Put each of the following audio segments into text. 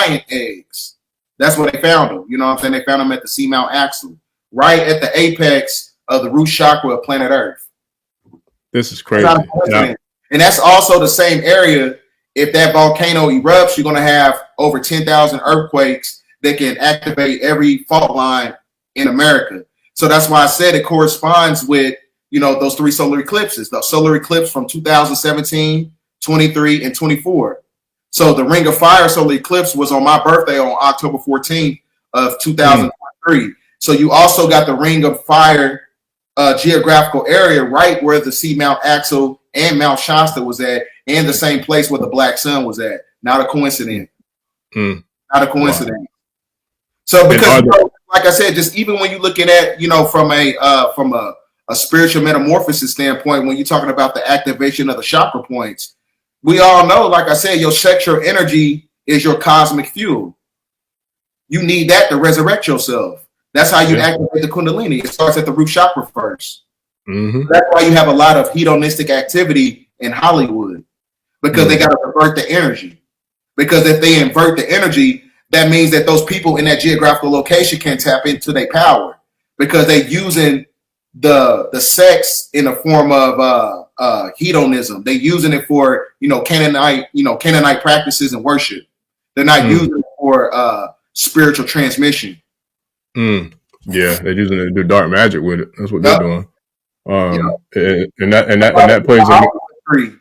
giant eggs. That's where they found them. You know what I'm saying? They found them at the seamount axle, right at the apex of the root chakra of planet Earth. This is crazy. Yeah. And that's also the same area. If that volcano erupts, you're going to have over 10,000 earthquakes that can activate every fault line in America. So that's why I said it corresponds with, those 3 solar eclipses, the solar eclipse from 2017, 23, and 24. So the Ring of Fire solar eclipse was on my birthday on October 14th of 2003. So you also got the Ring of Fire geographical area right where the Seamount Axle and Mount Shasta was at, and the same place where the Black Sun was at. Not a coincidence. Not a coincidence. Wow. So because, like I said, just even when you're looking at, from a spiritual metamorphosis standpoint, when you're talking about the activation of the chakra points, we all know, like I said, your sexual energy is your cosmic fuel. You need that to resurrect yourself. That's how you activate the Kundalini. It starts at the root chakra first. Mm-hmm. That's why you have a lot of hedonistic activity in Hollywood, because they got to revert the energy. Because if they invert the energy, that means that those people in that geographical location can tap into their power, because they're using the sex in a form of hedonism. They're using it for Canaanite practices and worship. They're not using it for spiritual transmission. Yeah, they're using it to do dark magic with it. That's what they're doing. And that plays in.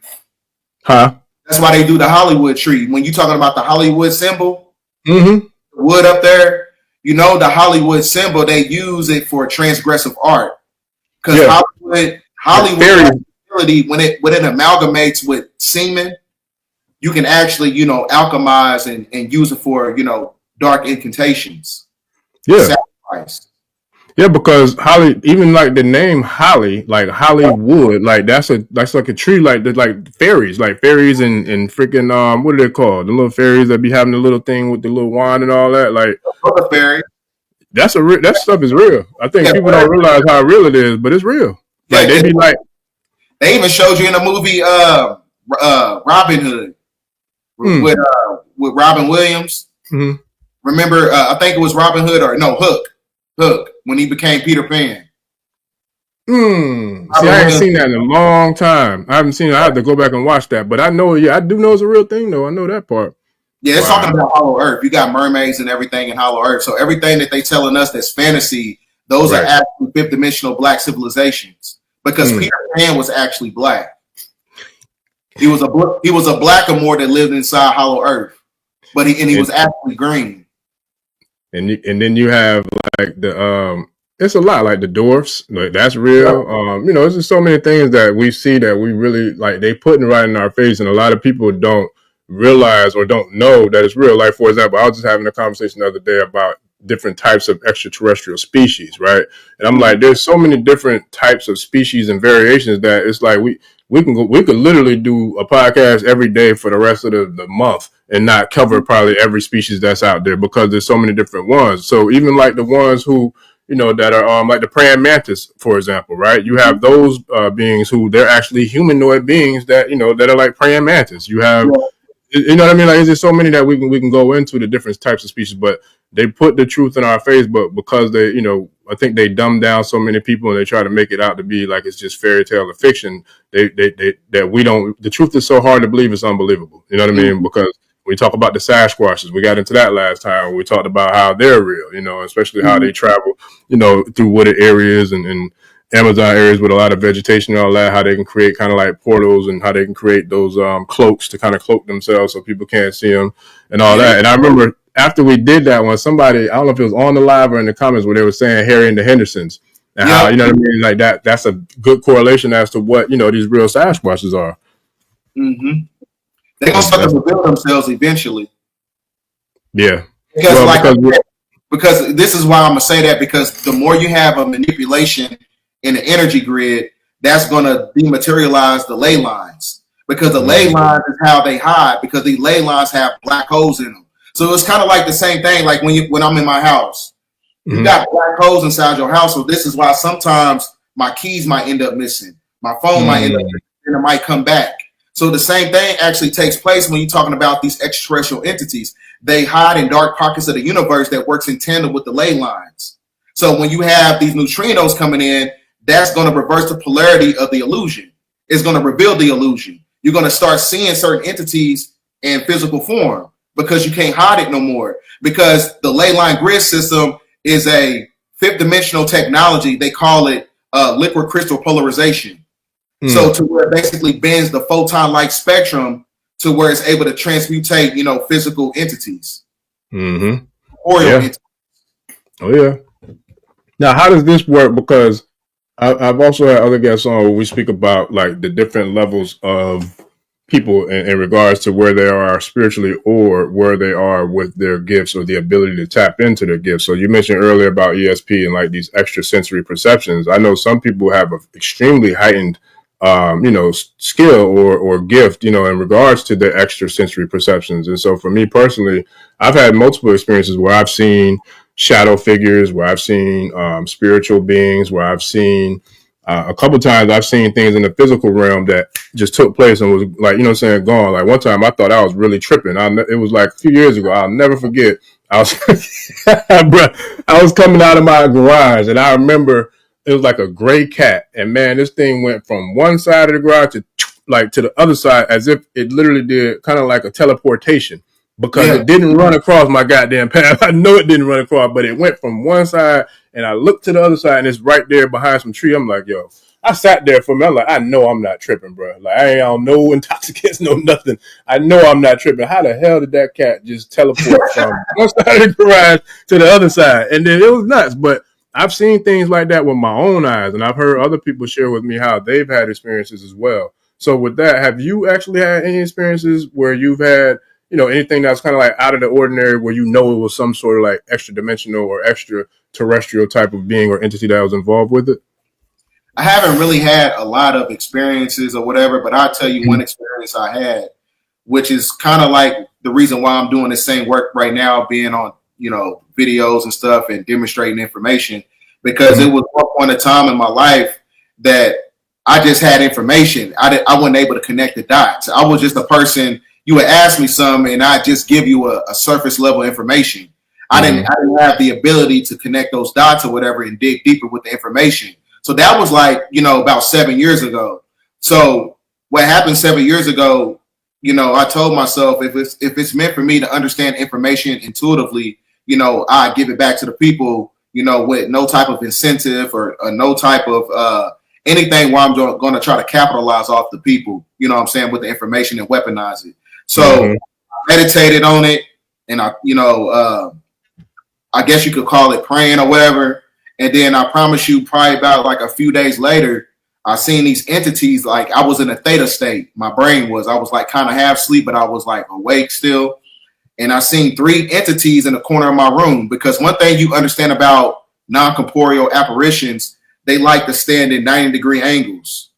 Huh? That's why they do the Hollywood tree. When you're talking about the Hollywood symbol, the wood up there, the Hollywood symbol, they use it for transgressive art. Because Hollywood when it amalgamates with semen, you can actually, alchemize and use it for, dark incantations. Yeah. Sacrifice. Yeah, because even like the name Holly, like Hollywood, like that's like a tree, like fairies, and freaking what are they called? The little fairies that be having the little thing with the little wand and all that, like fairy. That stuff is real. I think people don't realize how real it is, but it's real. Like they even showed you in the movie Robin Hood with Robin Williams. Mm-hmm. Remember, I think it was Robin Hood Hook, when he became Peter Pan. See, I ain't seen that in a long time. I haven't seen it. I have to go back and watch that. But I know, I do know it's a real thing, though. I know that part. Yeah, it's talking about Hollow Earth. You got mermaids and everything in Hollow Earth. So everything that they telling us that's fantasy, those are actually fifth dimensional black civilizations. Because Peter Pan was actually black. He was a blackamoor that lived inside Hollow Earth, but he was actually green. And then you have like the it's a lot like the dwarfs, like that's real. There's just so many things that we see that we really like they putting right in our face, and a lot of people don't realize or don't know that it's real. Like, for example, I was just having a conversation the other day about different types of extraterrestrial species, right? And I'm like, there's so many different types of species and variations that it's like we could literally do a podcast every day for the rest of the month and not cover probably every species that's out there, because there's so many different ones. So even like the ones who, that are like the praying mantis, for example, right? You have those beings who they're actually humanoid beings that, that are like praying mantis. You have, you know what I mean? Like, there's just so many that we can go into the different types of species, but they put the truth in our face, but because they, I think they dumb down so many people and they try to make it out to be like it's just fairy tale or fiction. The truth is so hard to believe, it's unbelievable. You know what I mean? Because we talk about the Sasquatches. We got into that last time. We talked about how they're real, especially how they travel, through wooded areas and Amazon areas with a lot of vegetation and all that, how they can create kind of like portals and how they can create those cloaks to kind of cloak themselves so people can't see them and all that. And I remember after we did that one, somebody, I don't know if it was on the live or in the comments, where they were saying Harry and the Hendersons and how, you know what I mean? Like that's a good correlation as to what, these real Sasquatches are. Mm-hmm. They're going to start to reveal themselves eventually. Yeah. Because this is why I'm going to say that, because the more you have a manipulation in the energy grid, that's going to dematerialize the ley lines, because the ley lines is how they hide, because these ley lines have black holes in them. So it's kind of like the same thing, like when I'm in my house, you got black holes inside your house. So this is why sometimes my keys might end up missing. My phone might end up missing, and it might come back. So the same thing actually takes place when you're talking about these extraterrestrial entities. They hide in dark pockets of the universe that works in tandem with the ley lines. So when you have these neutrinos coming in, that's going to reverse the polarity of the illusion. It's going to reveal the illusion. You're going to start seeing certain entities in physical form because you can't hide it no more. Because the ley line grid system is a fifth dimensional technology. They call it liquid crystal polarization. So to where it basically bends the photon light spectrum to where it's able to transmutate, physical entities. Mm-hmm. Entities. Oh yeah. Now, how does this work? Because I've also had other guests on where we speak about like the different levels of people in regards to where they are spiritually or where they are with their gifts or the ability to tap into their gifts. So you mentioned earlier about ESP and like these extrasensory perceptions. I know some people have an extremely heightened skill or gift, in regards to their extrasensory perceptions. And so for me personally, I've had multiple experiences where I've seen shadow figures, where I've seen spiritual beings, where I've seen a couple times I've seen things in the physical realm that just took place and was like, gone. Like one time I thought I was really tripping. It was like a few years ago. I'll never forget. I was coming out of my garage and I remember it was like a gray cat. And man, this thing went from one side of the garage to the other side as if it literally did kind of like a teleportation because it didn't run across my goddamn path. I know it didn't run across, but it went from one side and I looked to the other side and it's right there behind some tree. I'm like, yo, I sat there for a minute. Like, I know I'm not tripping, bro. Like, I ain't on no intoxicants, no nothing. I know I'm not tripping. How the hell did that cat just teleport from one side of the garage to the other side? And then it was nuts. But I've seen things like that with my own eyes. And I've heard other people share with me how they've had experiences as well. So with that, have you actually had any experiences where you've had, anything that's kind of like out of the ordinary where it was some sort of like extra dimensional or extraterrestrial type of being or entity that was involved with it? I haven't really had a lot of experiences or whatever, but I'll tell you one experience I had, which is kind of like the reason why I'm doing the same work right now, being on, videos and stuff and demonstrating information, because it was one point in time in my life that I just had information. I wasn't able to connect the dots. I was just a person. You would ask me something and I just give you a surface level information. I didn't have the ability to connect those dots or whatever and dig deeper with the information. So that was like, about 7 years ago. So what happened 7 years ago, I told myself if it's meant for me to understand information intuitively, I give it back to the people, with no type of incentive or no type of anything where I'm going to try to capitalize off the people, with the information and weaponize it. So I meditated on it and I guess you could call it praying or whatever. And then I promise you, probably about like a few days later, I seen these entities. Like I was in a theta state. My brain was. I was like kind of half asleep, but I was like awake still. And I seen 3 entities in the corner of my room. Because one thing you understand about non-corporeal apparitions, they like to stand in 90-degree angles,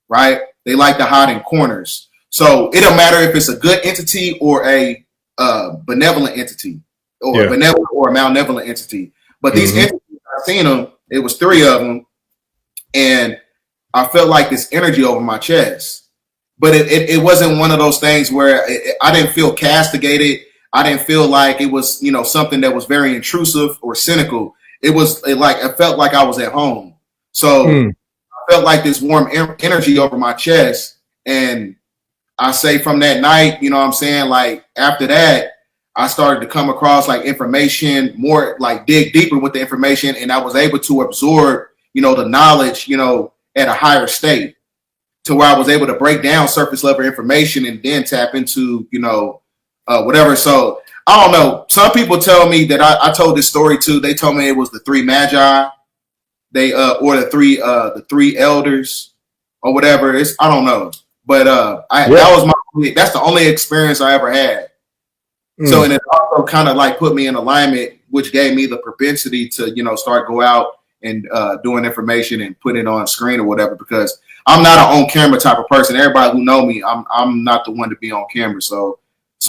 right? They like to hide in corners. So it don't matter if it's a good entity or a benevolent entity, or a benevolent or a malevolent entity. But these entities, I seen them. It was 3 of them, and I felt like this energy over my chest. But it wasn't one of those things where I didn't feel castigated. I didn't feel like it was something that was very intrusive or cynical. It felt like I was at home. So I felt like this warm energy over my chest, and I say from that night, like after that, I started to come across like information, more like dig deeper with the information, and I was able to absorb, the knowledge, at a higher state, to where I was able to break down surface level information and then tap into, whatever. So I don't know. Some people tell me that I told this story too. They told me it was the 3 magi, or the three elders or whatever. I don't know, but that's the only experience I ever had. So, and it also kind of like put me in alignment, which gave me the propensity to, start go out and doing information and put it on screen or whatever, because I'm not an on camera type of person. Everybody who know me, I'm not the one to be on camera. So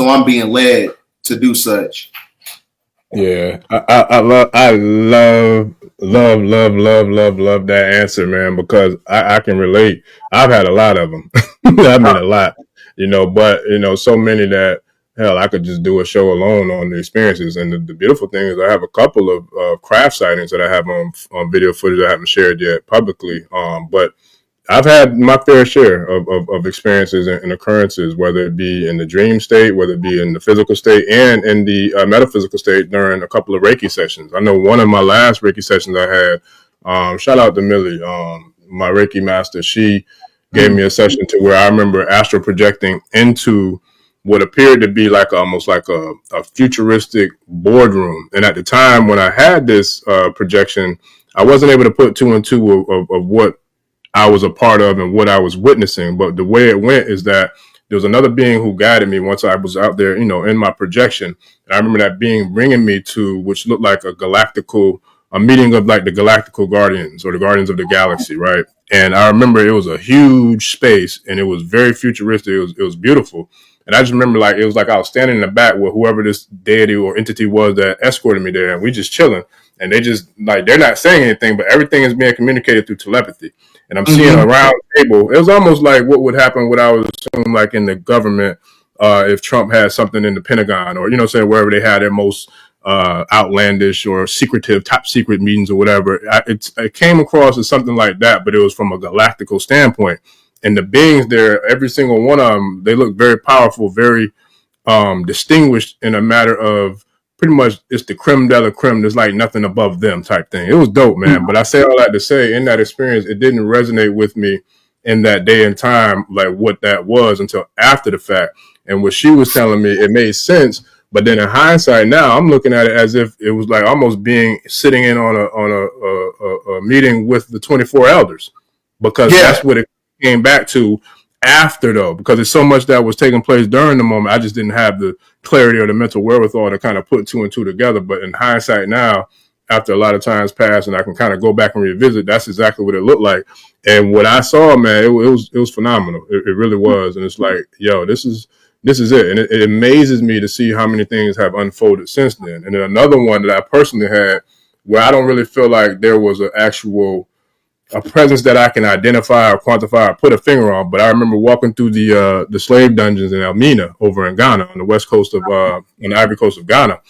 I'm being led to do such. Yeah, I love that answer, man, because I can relate. I've had a lot of them. I mean, a lot, but so many that hell, I could just do a show alone on the experiences. And the beautiful thing is, I have a couple of craft sightings that I have on video footage I haven't shared yet publicly. But I've had my fair share of experiences and occurrences, whether it be in the dream state, whether it be in the physical state, and in the metaphysical state during a couple of Reiki sessions. I know one of my last Reiki sessions I had, shout out to Millie, my Reiki master. She gave me a session to where I remember astral projecting into what appeared to be like almost like a futuristic boardroom. And at the time when I had this projection, I wasn't able to put two and two of what I was a part of and what I was witnessing. But the way it went is that there was another being who guided me once I was out there, in my projection. And I remember that being bringing me to, which looked like a meeting of like the Galactical Guardians or the Guardians of the Galaxy, right? And I remember it was a huge space and it was very futuristic. It was beautiful. And I just remember like, it was like I was standing in the back with whoever this deity or entity was that escorted me there. And we just chilling. And they just like, they're not saying anything, but everything is being communicated through telepathy. And I'm seeing a round table. It was almost like what would happen what I was assuming like in the government if Trump had something in the Pentagon or, saying wherever they had their most outlandish or secretive, top secret meetings or whatever. It came across as something like that, but it was from a galactical standpoint. And the beings there, every single one of them, they look very powerful, very distinguished in a matter of pretty much it's the creme de la creme. There's like nothing above them type thing. It was dope, man. But I say all that to say in that experience, it didn't resonate with me in that day and time, like what that was until after the fact. And what she was telling me, it made sense. But then in hindsight now, I'm looking at it as if it was like almost being sitting in on a meeting with the 24 elders, because that's what it came back to after though, because there's so much that was taking place during the moment. I just didn't have the clarity or the mental wherewithal to kind of put two and two together. But in hindsight now, after a lot of times passed and I can kind of go back and revisit, that's exactly what it looked like. And what I saw, man, it was phenomenal. It really was. And it's like, yo, this is it. And it amazes me to see how many things have unfolded since then. And then another one that I personally had where I don't really feel like there was an actual a presence that I can identify or quantify or put a finger on. But I remember walking through the slave dungeons in Elmina over in Ghana on the west coast of on the Ivory Coast of Ghana.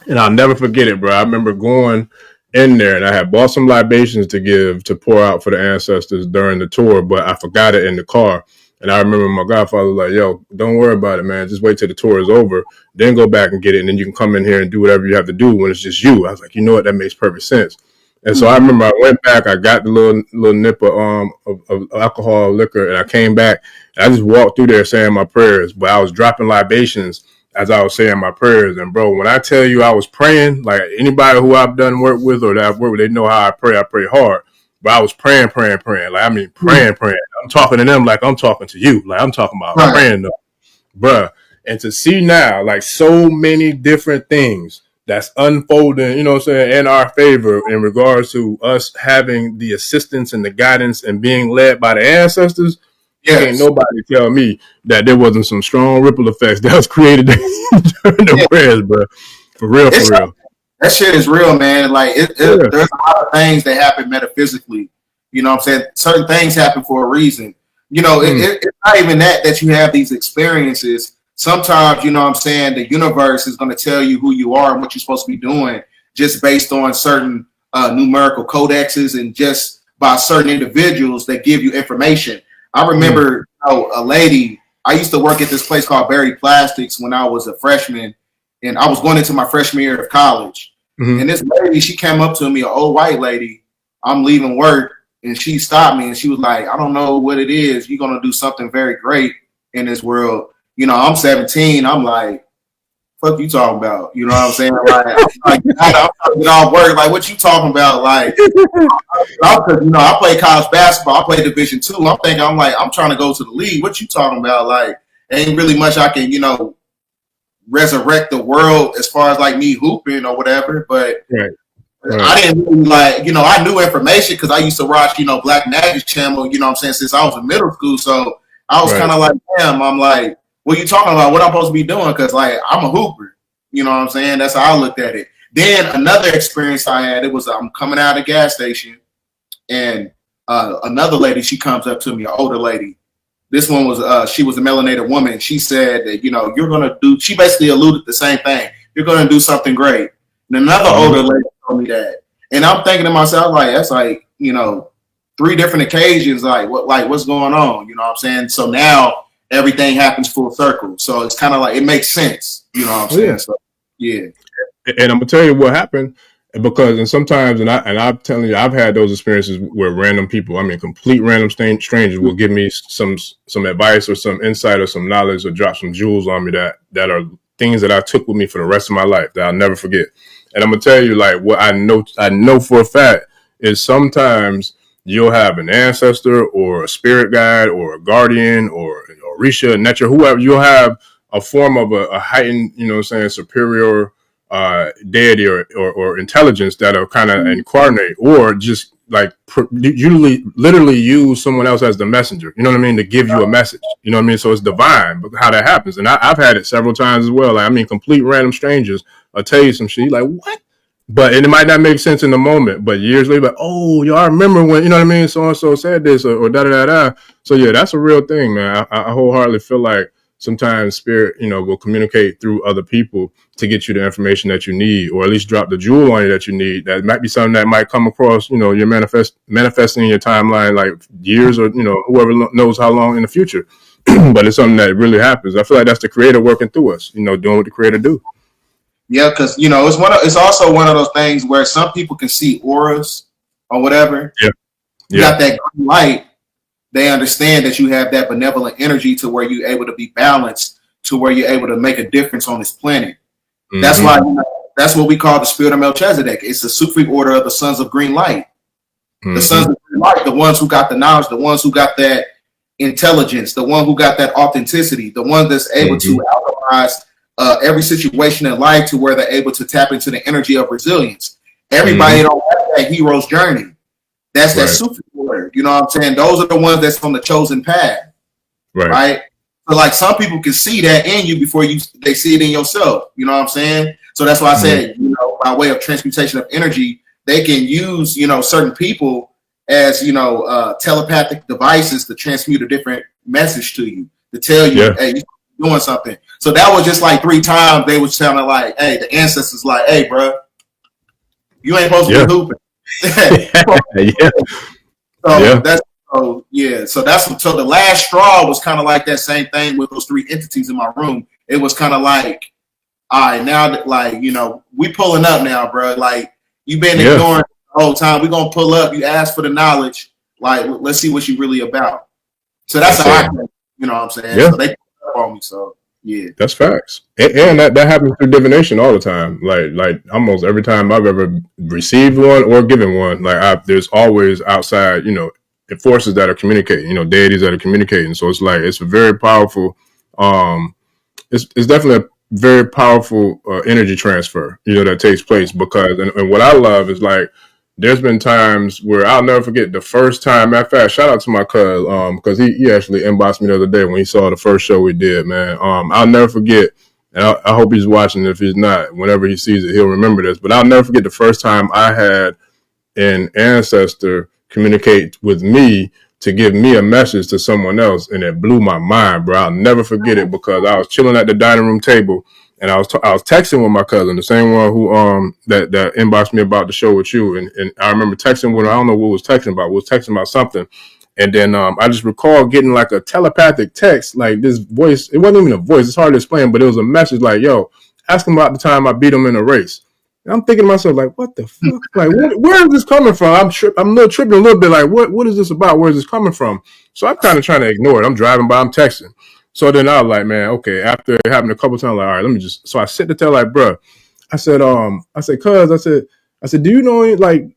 And I'll never forget it, bro. I remember going in there and I had bought some libations to pour out for the ancestors during the tour, but I forgot it in the car. And I remember my godfather was like, yo, don't worry about it, man. Just wait till the tour is over. Then go back and get it. And then you can come in here and do whatever you have to do when it's just you. I was like, you know what? That makes perfect sense. And so I remember I went back, I got the little nip of alcohol, liquor, and I came back. And I just walked through there saying my prayers, but I was dropping libations as I was saying my prayers. And bro, when I tell you I was praying, like anybody who I've done work with or that I've worked with, they know how I pray hard. But I was praying. Like, I mean, praying. I'm talking to them like I'm talking to you. Like I'm talking about praying though, bruh. And to see now, like so many different things that's unfolding, you know what I'm saying, in our favor in regards to us having the assistance and the guidance and being led by the ancestors. Can't nobody tell me that there wasn't some strong ripple effects that was created during the prayers, bro. For real. That shit is real, man. Like there's a lot of things that happen metaphysically. You know what I'm saying? Certain things happen for a reason. You know, it's not even that you have these experiences. Sometimes, you know what I'm saying, the universe is going to tell you who you are and what you're supposed to be doing just based on certain numerical codexes and just by certain individuals that give you information. I remember a lady, I used to work at this place called Berry Plastics when I was a freshman, and I was going into my freshman year of college. And this lady, she came up to me, an old white lady, I'm leaving work, and she stopped me and she was like, I don't know what it is. You're going to do something very great in this world. You know, I'm 17. I'm like, fuck you talking about? You know what I'm saying? Like, I'm trying to get off work. Like, what you talking about? Like, because, you know, I play college basketball. I play Division II. I'm trying to go to the league. What you talking about? Like, ain't really much I can, you know, resurrect the world as far as like me hooping or whatever. But I didn't really like, you know, I knew information because I used to watch, you know, Black Magic Channel, you know what I'm saying, since I was in middle school. So I was kind of like, damn, I'm like, what are you talking about? What I'm supposed to be doing? Because like I'm a hooper, You know what I'm saying? That's how I looked at it. Then another experience I had, it was I'm coming out of the gas station, and another lady, she comes up to me, an older lady. This one was she was a melanated woman. She said that, you know, you're gonna do. She basically alluded the same thing. You're gonna do something great. And another older lady told me that, and I'm thinking to myself, like, that's like, you know, 3 different occasions. Like, what's going on? You know what I'm saying? So now everything happens full circle. So it's kind of like it makes sense. You know what I'm saying? Yeah. So yeah. And I'm gonna tell you what happened, because and sometimes I'm telling you, I've had those experiences where random people, I mean, complete random strangers, will give me some advice or some insight or some knowledge or drop some jewels on me that are things that I took with me for the rest of my life that I'll never forget. And I'm gonna tell you, like, what I know for a fact is sometimes you'll have an ancestor or a spirit guide or a guardian or Orisha, Netra, whoever. You'll have a form of a heightened, you know what I'm saying, superior deity or intelligence that are kind of incarnate, or just like usually literally use someone else as the messenger, you know what I mean, to give you a message, you know what I mean? So it's divine, but how that happens. And I've had it several times as well. Like, I mean, complete random strangers will tell you some shit, like, what? But it might not make sense in the moment, but years later, like, oh, y'all remember when, you know what I mean, so and so said this or da da da da. So yeah, that's a real thing, man. I wholeheartedly feel like sometimes spirit, you know, will communicate through other people to get you the information that you need, or at least drop the jewel on you that you need. That might be something that might come across, you know, you're manifesting in your timeline, like years or, you know, whoever knows how long in the future. But it's something that really happens. I feel like that's the creator working through us, you know, doing what the creator do. Yeah, because, you know, it's also one of those things where some people can see auras or whatever. Yeah. You got that green light. They understand that you have that benevolent energy to where you're able to be balanced, to where you're able to make a difference on this planet. Mm-hmm. That's why, you know, that's what we call the spirit of Melchizedek. It's the Sufi order of the sons of green light. Mm-hmm. The sons of green light, the ones who got the knowledge, the ones who got that intelligence, the one who got that authenticity, the one that's able to alchemize every situation in life to where they're able to tap into the energy of resilience. Everybody don't have that hero's journey. That's that Sufi order. You know what I'm saying? Those are the ones that's on the chosen path. Right? So like some people can see that in you before they see it in yourself. You know what I'm saying? So that's why I said, you know, by way of transmutation of energy, they can use, you know, certain people as, you know, telepathic devices to transmute a different message to you, to tell you, hey, you're doing something. So that was just like 3 times they was sounding like, hey, the ancestors like, hey, bro, you ain't supposed to be hooping. So the last straw was kind of like that same thing with those 3 entities in my room. It was kind of like, all right, now that, like, you know, we pulling up now, bro. Like, you've been ignoring the whole time. We're gonna pull up. You ask for the knowledge. Like, let's see what you really about. So that's how I, you know what I'm saying? Yeah. So they pull up on me. So yeah, that's facts. And that happens through divination all the time. Like almost every time I've ever received one or given one, like there's always outside, you know, forces that are communicating, you know, deities that are communicating. So it's like, it's a very powerful, it's definitely a very powerful energy transfer, you know, that takes place, because, and what I love is, like, there's been times where I'll never forget the first time. Matter of fact, shout out to my cuz, because he actually inboxed me the other day when he saw the first show we did, man. I'll never forget, and I hope he's watching. If he's not, whenever he sees it, he'll remember this. But I'll never forget the first time I had an ancestor communicate with me to give me a message to someone else, and it blew my mind, bro. I'll never forget it, because I was chilling at the dining room table, and I was texting with my cousin, the same one who that inboxed me about the show with you, and I remember texting with her. I don't know what we was texting about. We was texting about something, and then I just recall getting like a telepathic text, like this voice. It wasn't even a voice. It's hard to explain, but it was a message like, "Yo, ask him about the time I beat him in a race." And I'm thinking to myself, like, what the fuck? Like, where is this coming from? I'm tripping a little bit. Like, what is this about? Where is this coming from? So I'm kind of trying to ignore it. I'm driving by, I'm texting. So then I was like, man, okay. After it happened a couple times, like, all right, let me just. So I sit to tell, like, bro, I said, cuz, I said, do you know, like,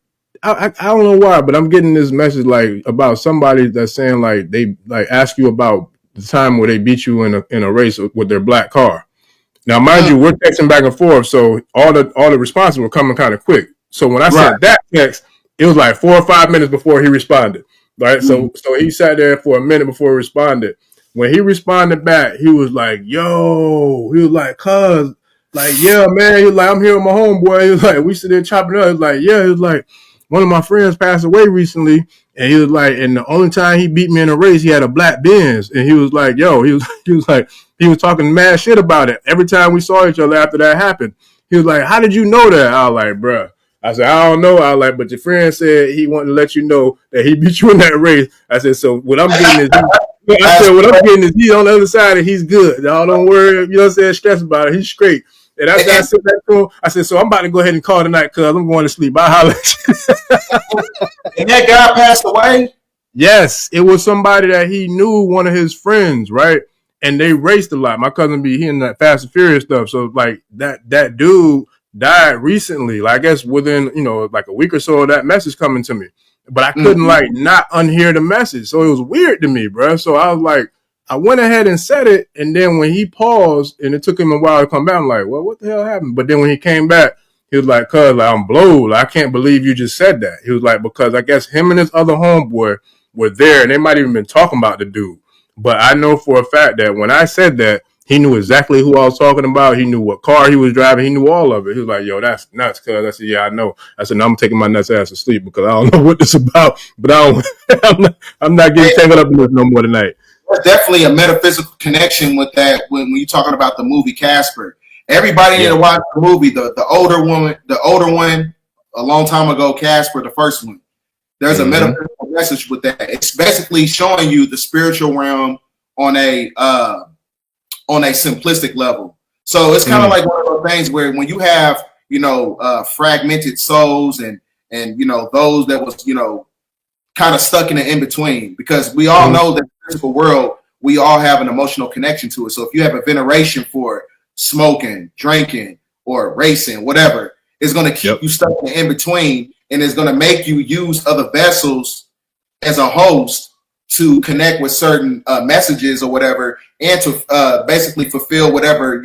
I don't know why, but I'm getting this message, like, about somebody that's saying, like, they like ask you about the time where they beat you in a race with their black car. Now, mind you, we're texting back and forth, so all the responses were coming kind of quick. So when I sent that text, it was like 4 or 5 minutes before he responded. Right? So he sat there for a minute before he responded. When he responded back, he was like, "Yo," he was like, "Cuz," Like, yeah, man. He was like, I'm here with my homeboy. He was like, we sit there chopping up. He was like, yeah. He was like, one of my friends passed away recently, and he was like, and the only time he beat me in a race, he had a black Benz, and he was like, yo, he was like, he was talking mad shit about it every time we saw each other after that happened. He was like, how did you know that? I was like, bruh. I said, I don't know. I was like, but your friend said he wanted to let you know that he beat you in that race. I said, so what I'm getting is, I said, what I'm getting is he's on the other side and he's good. Y'all don't worry, you know what I'm saying, stress about it. He's straight. And after I said that to him, I said, so I'm about to go ahead and call tonight because I'm going to sleep. I'll holler at you. And that guy passed away? Yes, it was somebody that he knew, one of his friends, right? And they raced a lot. My cousin be he in that Fast and Furious stuff. So like that dude died recently. Like I guess within, like a week or so of that message coming to me. But I couldn't like not unhear the message. So it was weird to me, bro. So I was like, I went ahead and said it, and then when he paused, and it took him a while to come back, I'm like, well, what the hell happened? But then when he came back, he was like, cuz, like, I'm blowed. I can't believe you just said that. He was like, because I guess him and his other homeboy were there, and they might even been talking about the dude. But I know for a fact that when I said that, he knew exactly who I was talking about. He knew what car he was driving. He knew all of it. He was like, yo, that's nuts, cuz. I said, yeah, I know. I said, no, I'm taking my nuts ass to sleep because I don't know what this is about, but I'm not getting tangled up in this no more tonight. There's definitely a metaphysical connection with that when you're talking about the movie Casper. Everybody need to watch the movie, the older one, a long time ago, Casper, the first one. There's a metaphysical message with that. It's basically showing you the spiritual realm on a simplistic level. So it's kind of like one of those things where when you have, fragmented souls and those that was, kind of stuck in the in-between, because we all know that in the physical world, we all have an emotional connection to it. So if you have a veneration for smoking, drinking, or racing, whatever, it's going to keep you stuck in the in-between, and it's going to make you use other vessels as a host to connect with certain messages or whatever, and to basically fulfill whatever,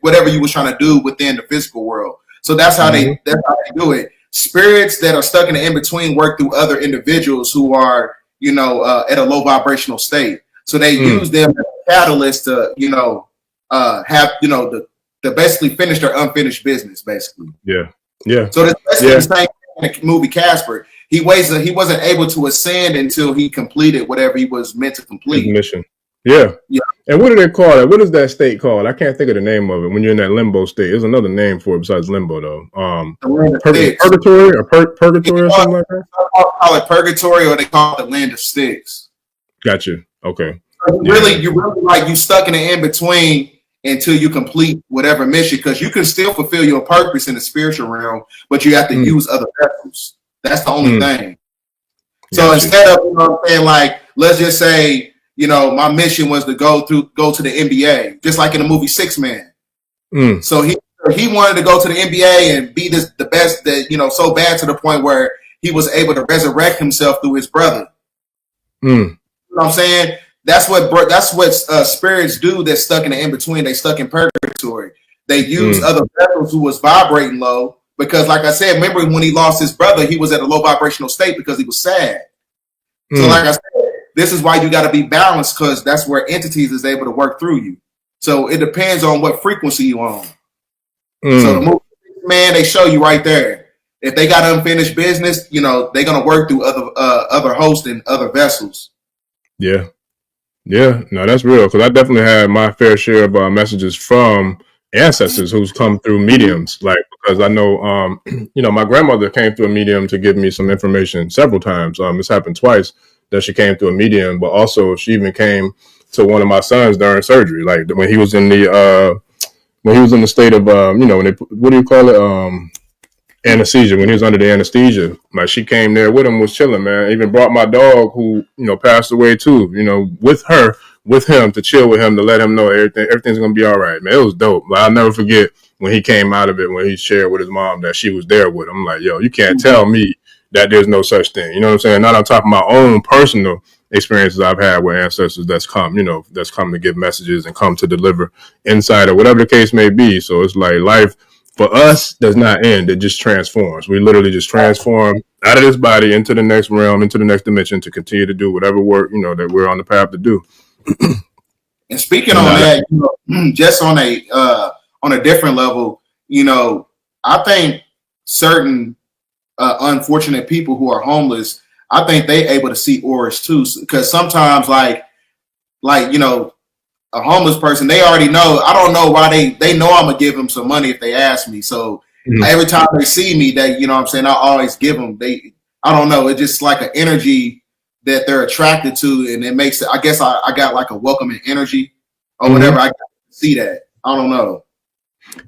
whatever you was trying to do within the physical world. So that's how they do it. Spirits that are stuck in the in-between work through other individuals who are, at a low vibrational state. So they use them as a catalyst to, have, to basically finish their unfinished business, basically. Yeah. Yeah. So that's basically the same thing in the movie Casper. He wasn't able to ascend until he completed whatever he was meant to complete. His mission. Yeah. And what do they call it? What is that state called? I can't think of the name of it. When you're in that limbo state, there's another name for it besides limbo, though. Purgatory or purgatory or something like that. They call it purgatory, or they call it the land of sticks. Gotcha. Okay. So you're really like you stuck in the in between until you complete whatever mission, because you can still fulfill your purpose in the spiritual realm, but you have to use other vessels. That's the only thing. So instead of like, let's just say, my mission was to go to the NBA, just like in the movie 6 Man. So he wanted to go to the NBA and be the best, that so bad to the point where he was able to resurrect himself through his brother. You know what I'm saying? That's what spirits do that's stuck in the in-between. They stuck in purgatory. They use other vessels who was vibrating low, because like I said, remember when he lost his brother, he was at a low vibrational state because he was sad. So like I said, this is why you got to be balanced, because that's where entities is able to work through you. So it depends on what frequency you on. So the movie, man, they show you right there. If they got unfinished business, they're gonna work through other hosts and other vessels. Yeah. Yeah, no, that's real, because I definitely had my fair share of messages from ancestors who's come through mediums, like, because I know, my grandmother came through a medium to give me some information several times. This happened twice that she came through a medium, but also she even came to one of my sons during surgery, like when he was in the state of, when they, what do you call it? Anesthesia, when he was under the anesthesia. Like, she came there with him, was chilling, man. Even brought my dog, who passed away too, with him, to chill with him, to let him know everything's gonna be all right, man. It was dope. Like, I'll never forget when he came out of it, when he shared with his mom that she was there with him. I'm like, yo, you can't tell me that there's no such thing. You know what I'm saying? Not on top of my own personal experiences I've had with ancestors that's come to give messages and come to deliver insight or whatever the case may be. So it's like life for us does not end. It just transforms. We literally just transform out of this body into the next realm, into the next dimension, to continue to do whatever work, that we're on the path to do. And speaking on that, just on on a different level, I think certain unfortunate people who are homeless, I think they able to see auras too, because sometimes like a homeless person, they already know. I don't know why they know I'm gonna give them some money if they ask me. So every time they see me, they what I'm saying, I always give them. I don't know. It's just like an energy that they're attracted to, and it makes it. I guess I got like a welcoming energy or whatever. I see that. I don't know.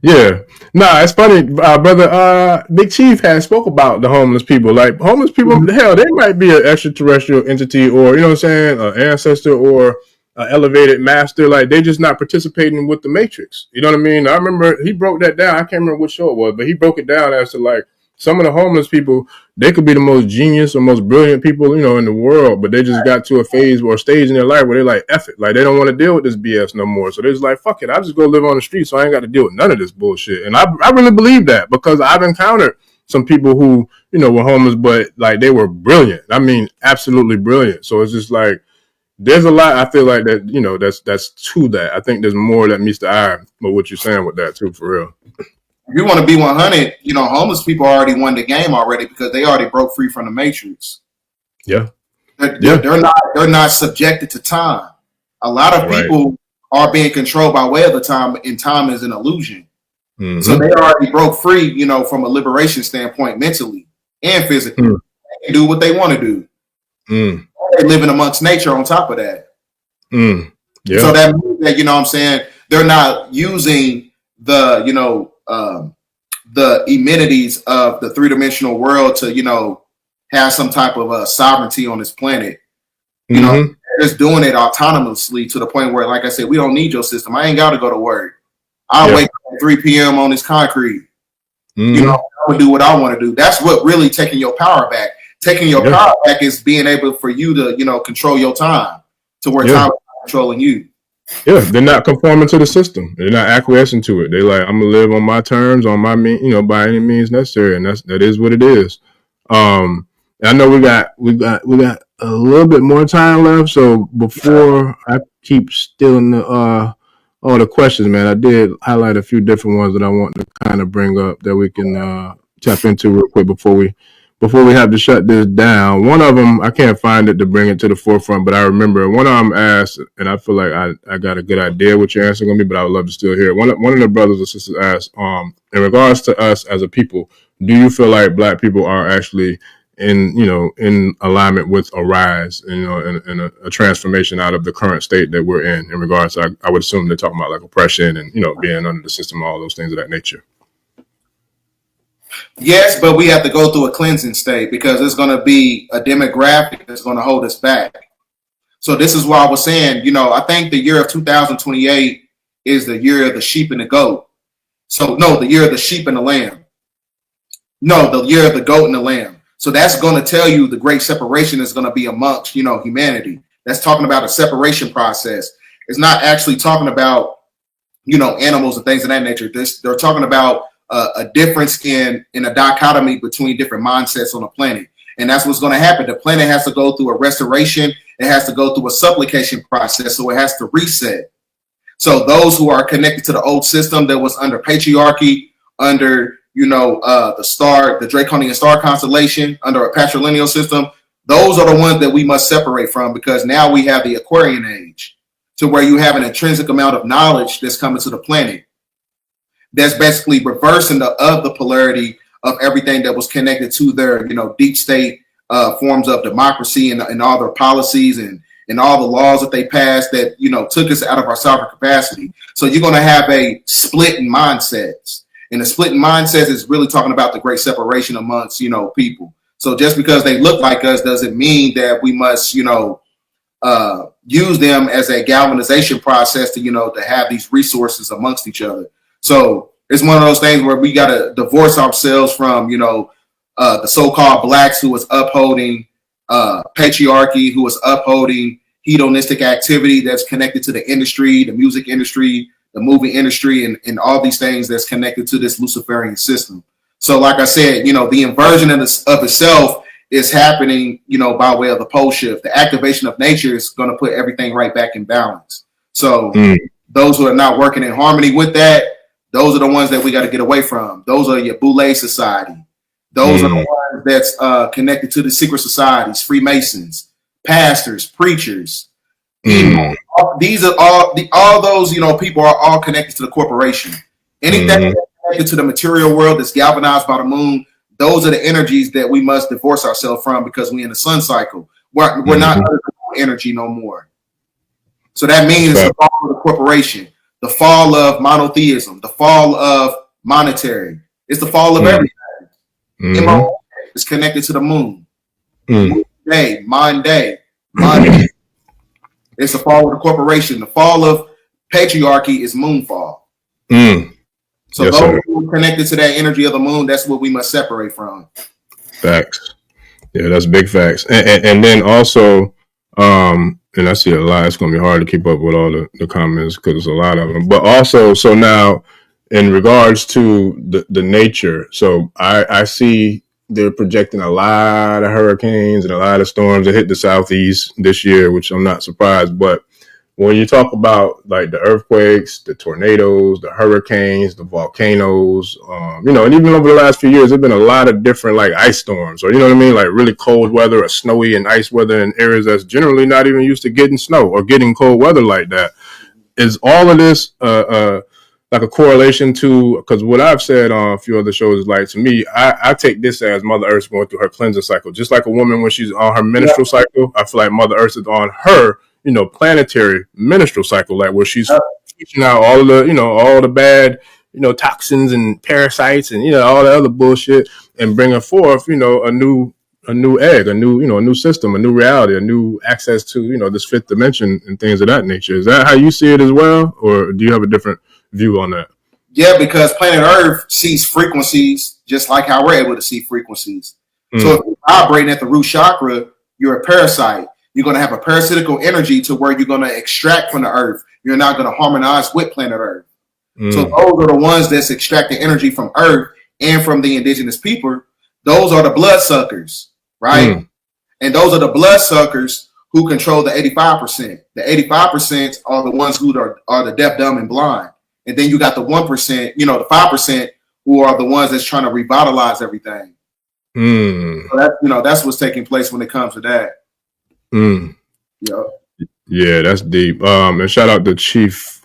Yeah, nah, it's funny, brother. Big Chief has spoke about the homeless people. Like homeless people, hell, they might be an extraterrestrial entity, or what I'm saying, an ancestor, or an elevated master. Like they just not participating with the Matrix. You know what I mean? I remember he broke that down. I can't remember what show it was, but he broke it down as to like some of the homeless people. They could be the most genius or most brilliant people, in the world, but they just got to a phase or a stage in their life where they're like, F it. Like, they don't want to deal with this BS no more. So they're just like, fuck it. I'll just go live on the street so I ain't got to deal with none of this bullshit. And I really believe that because I've encountered some people who, were homeless, but like they were brilliant. I mean, absolutely brilliant. So it's just like, there's a lot I feel like that, that's to that. I think there's more that meets the eye with what you're saying with that too, for real. If you want to be 100, homeless people already won the game already because they already broke free from the Matrix. Yeah. They're not subjected to time. A lot of people are being controlled by way of the time, and time is an illusion. Mm-hmm. So they already broke free, from a liberation standpoint, mentally and physically. They can do what they want to do. They're living amongst nature on top of that. Yeah. So that means that, I'm saying, they're not using the amenities of the three-dimensional world to, have some type of sovereignty on this planet. They're just doing it autonomously to the point where, like I said, we don't need your system. I ain't got to go to work. I'll wake up at 3 p.m. on this concrete. I'm gonna do what I want to do. That's what really taking your power back. Taking your power back is being able for you to, control your time to where time is controlling you. Yeah, they're not conforming to the system. They're not acquiescing to it. They're like, I'm gonna live on my terms, on my by any means necessary, and that is what it is. I know we got a little bit more time left, so before I keep stealing all the questions, man, I did highlight a few different ones that I want to kind of bring up that we can tap into real quick before we have to shut this down. One of them, I can't find it to bring it to the forefront, but I remember one of them asked, and I feel like I got a good idea what your answer is going to be, but I would love to still hear it. One of the brothers or sisters asked, in regards to us as a people, do you feel like Black people are actually in alignment with a rise, and a transformation out of the current state that we're in regards to, I would assume they're talking about like oppression and, being under the system, all those things of that nature. Yes, but we have to go through a cleansing state because it's going to be a demographic that's going to hold us back. So this is why I was saying, I think the year of 2028 is the year of the sheep and the goat. So no, the year of the sheep and the lamb. No, the year of the goat and the lamb. So that's going to tell you the great separation is going to be amongst, humanity. That's talking about a separation process. It's not actually talking about, animals and things of that nature. They're talking about a difference in a dichotomy between different mindsets on the planet. And that's what's going to happen. The planet has to go through a restoration. It has to go through a supplication process. So it has to reset. So those who are connected to the old system that was under patriarchy, under, the Draconian star constellation, under a patrilineal system, those are the ones that we must separate from, because now we have the Aquarian age to where you have an intrinsic amount of knowledge that's coming to the planet. That's basically reversing the polarity of everything that was connected to their, deep state forms of democracy and all their policies and all the laws that they passed that, took us out of our sovereign capacity. So you're going to have a split in mindsets. And the split in mindsets is really talking about the great separation amongst, people. So just because they look like us doesn't mean that we must, use them as a galvanization process to have these resources amongst each other. So it's one of those things where we got to divorce ourselves from, the so-called Blacks who was upholding patriarchy, who was upholding hedonistic activity that's connected to the industry, the music industry, the movie industry, and all these things that's connected to this Luciferian system. So like I said, the inversion of itself is happening, by way of the pole shift. The activation of nature is going to put everything right back in balance. So those who are not working in harmony with that, Those are the ones that we got to get away from. Those are your Boule Society. Those are the ones that's connected to the secret societies, Freemasons, pastors, preachers. These are all those, people are all connected to the corporation. Anything that's connected to the material world that's galvanized by the moon, those are the energies that we must divorce ourselves from because we're in the sun cycle. We're not under the moon energy no more. So that means the fall of the corporation, the fall of monotheism, the fall of monetary. It's the fall of everything. It's connected to the moon. Day, mind day. It's the fall of the corporation. The fall of patriarchy is moonfall. So those who are connected to that energy of the moon, that's what we must separate from. Facts. Yeah, that's big facts. And then also, and I see a lot. It's going to be hard to keep up with all the comments because there's a lot of them. But also, so now in regards to the nature, so I see they're projecting a lot of hurricanes and a lot of storms that hit the Southeast this year, which I'm not surprised. But when you talk about like the earthquakes, the tornadoes, the hurricanes, the volcanoes, and even over the last few years, there's been a lot of different like ice storms, or you know what I mean, like really cold weather or snowy and ice weather in areas that's generally not even used to getting snow or getting cold weather like that. Is all of this like a correlation to, because what I've said on a few other shows is like, to me, I take this as Mother Earth going through her cleansing cycle, just like a woman when she's on her menstrual cycle. I feel like Mother Earth is on her planetary menstrual cycle, like where she's pushing out all of the, all the bad, toxins and parasites and, all the other bullshit and bringing forth, a new egg, a new system, a new reality, a new access to, this fifth dimension and things of that nature. Is that how you see it as well? Or do you have a different view on that? Yeah, because planet Earth sees frequencies just like how we're able to see frequencies. So if you're vibrating at the root chakra, you're a parasite. You're going to have a parasitical energy to where you're going to extract from the earth. You're not going to harmonize with planet Earth. So those are the ones that's extracting energy from Earth and from the indigenous people. Those are the bloodsuckers, right? And those are the bloodsuckers who control the 85%. The 85% are the ones who are the deaf, dumb, and blind. And then you got the 1%, the 5% who are the ones that's trying to revitalize everything. So that's what's taking place when it comes to that. Yeah, that's deep. And shout out to Chief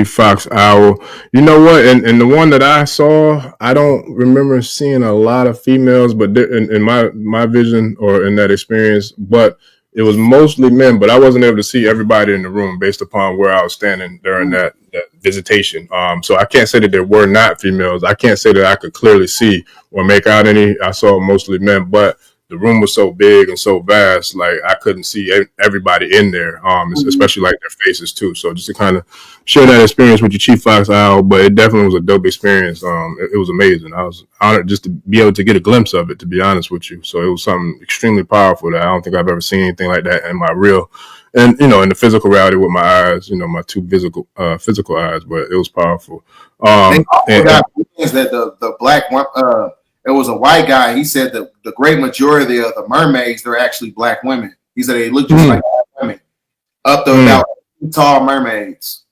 Fox Owl. You know what? And the one that I saw, I don't remember seeing a lot of females, but in my vision or in that experience, but it was mostly men. But I wasn't able to see everybody in the room based upon where I was standing during that visitation. So I can't say that there were not females. I can't say that I could clearly see or make out any. I saw mostly men, but the room was so big and so vast, like I couldn't see everybody in there, especially like their faces too. So just to kind of share that experience with you, Chief Fox Owl, but it definitely was a dope experience. It was amazing. I was honored just to be able to get a glimpse of it, to be honest with you. So it was something extremely powerful that I don't think I've ever seen anything like that in my real, and in the physical reality with my eyes, my two physical eyes, but it was powerful. And that the black one, it was a white guy. He said that the great majority of the mermaids, they're actually black women. He said they look just like black women. Up to about tall mermaids.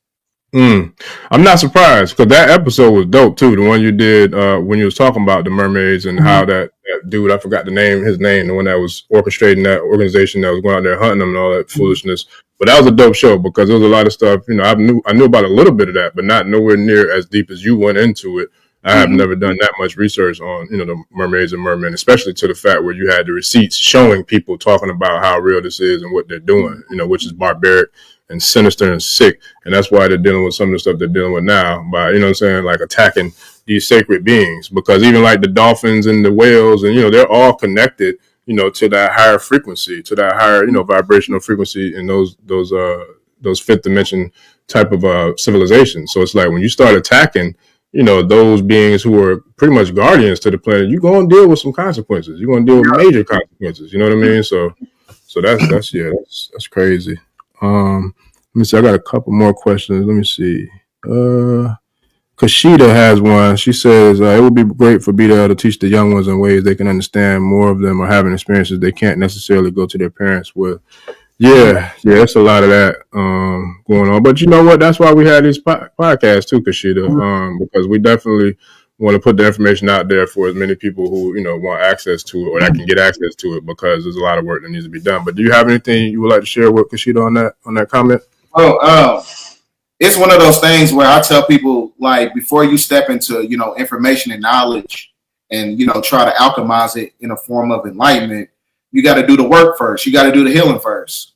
I'm not surprised because that episode was dope too. The one you did when you was talking about the mermaids and how that dude, I forgot his name, the one that was orchestrating that organization that was going out there hunting them and all that foolishness. But that was a dope show because there was a lot of stuff. I knew about a little bit of that, but not nowhere near as deep as you went into it. I have never done that much research on, the mermaids and mermen, especially to the fact where you had the receipts showing people talking about how real this is and what they're doing, which is barbaric and sinister and sick. And that's why they're dealing with some of the stuff they're dealing with now by, like attacking these sacred beings, because even like the dolphins and the whales and, they're all connected, to that higher frequency, to that higher, vibrational frequency in those fifth dimension type of civilization. So it's like when you start attacking, those beings who are pretty much guardians to the planet, you're going to deal with some consequences. You're going to deal with major consequences. You know what I mean? So that's crazy. Let me see. I got a couple more questions. Let me see. Kashida has one. She says, it would be great for BDEL to teach the young ones in ways they can understand. More of them are having experiences they can't necessarily go to their parents with. It's a lot of that going on. But you know what? That's why we had these podcasts too, Kashida, because we definitely want to put the information out there for as many people who want access to it or that can get access to it, because there's a lot of work that needs to be done. But do you have anything you would like to share with Kashida on that comment? Well, it's one of those things where I tell people, like, before you step into information and knowledge and try to alchemize it in a form of enlightenment, you got to do the work first. You got to do the healing first.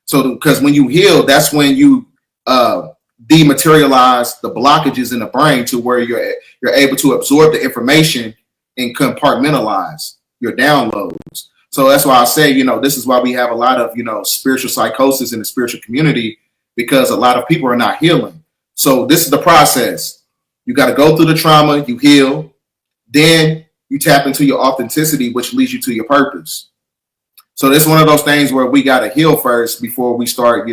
So, because when you heal, that's when you dematerialize the blockages in the brain to where you're able to absorb the information and compartmentalize your downloads. So that's why I say, this is why we have a lot of, spiritual psychosis in the spiritual community, because a lot of people are not healing. So this is the process. You got to go through the trauma, you heal, then you tap into your authenticity, which leads you to your purpose. So this is one of those things where we got to heal first before we start,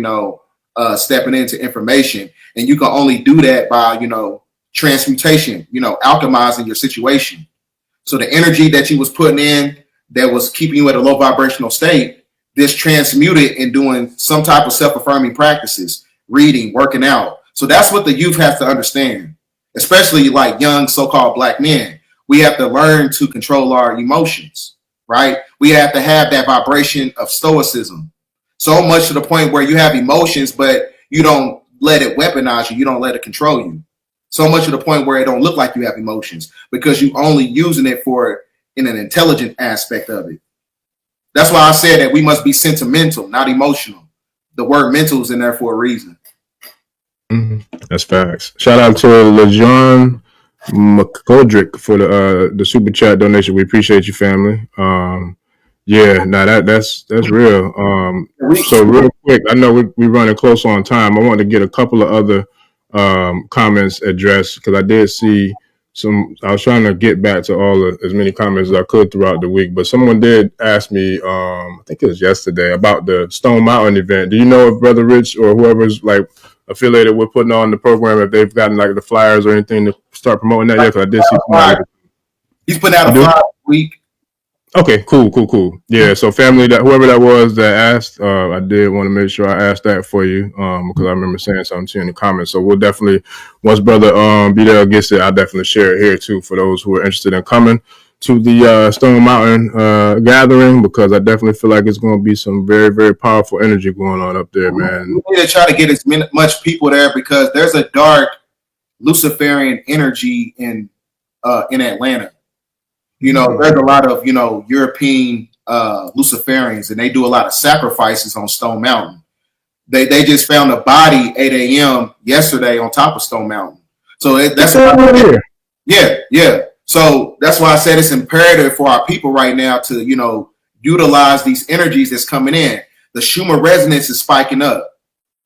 stepping into information. And you can only do that by, transmutation, alchemizing your situation. So the energy that you was putting in that was keeping you at a low vibrational state, this transmuted in doing some type of self-affirming practices, reading, working out. So that's what the youth has to understand, especially like young so-called Black men. We have to learn to control our emotions. Right? We have to have that vibration of stoicism, so much to the point where you have emotions, but you don't let it weaponize you. You don't let it control you. So much to the point where it don't look like you have emotions, because you only using it for in an intelligent aspect of it. That's why I said that we must be sentimental, not emotional. The word mental is in there for a reason. Mm-hmm. That's facts. Shout out to LeJohn McGoldrick for the super chat donation. We appreciate you, family. That's real. So real quick, I know we're running close on time. I want to get a couple of other comments addressed, because I did see some. I was trying to get back to as many comments as I could throughout the week, but someone did ask me, I think it was yesterday, about the Stone Mountain event. Do you know if Brother Rich or whoever's like affiliated with putting on the program, if they've gotten like the flyers or anything to start promoting that yet? Because I did see somebody. He's putting out a flyer week. Okay, cool. Yeah, so family, that whoever that was that asked, I did want to make sure I asked that for you, because I remember saying something to you in the comments. So we'll definitely, once Brother BDELL gets it, I'll definitely share it here too for those who are interested in coming to the Stone Mountain gathering, because I definitely feel like it's going to be some very, very powerful energy going on up there, man. We need to try to get as much people there, because there's a dark Luciferian energy in Atlanta. There's a lot of, European Luciferians, and they do a lot of sacrifices on Stone Mountain. They just found a body 8 a.m. yesterday on top of Stone Mountain. So that's yeah. So that's why I said it's imperative for our people right now to, utilize these energies that's coming in. The Schumann resonance is spiking up.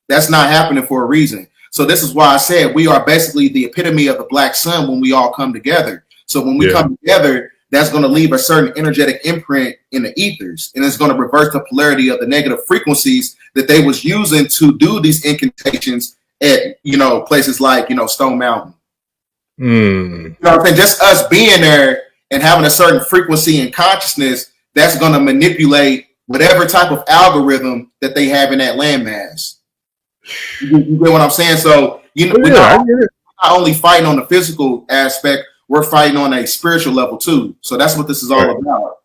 That's not happening for a reason. So this is why I said we are basically the epitome of the Black Sun when we all come together. So when we come together, that's going to leave a certain energetic imprint in the ethers, and it's going to reverse the polarity of the negative frequencies that they was using to do these incantations at, places like, Stone Mountain. You know what I'm saying? Just us being there and having a certain frequency and consciousness, that's going to manipulate whatever type of algorithm that they have in that landmass. You get what I'm saying? So, we're not only fighting on the physical aspect, we're fighting on a spiritual level too. So that's what this is all about.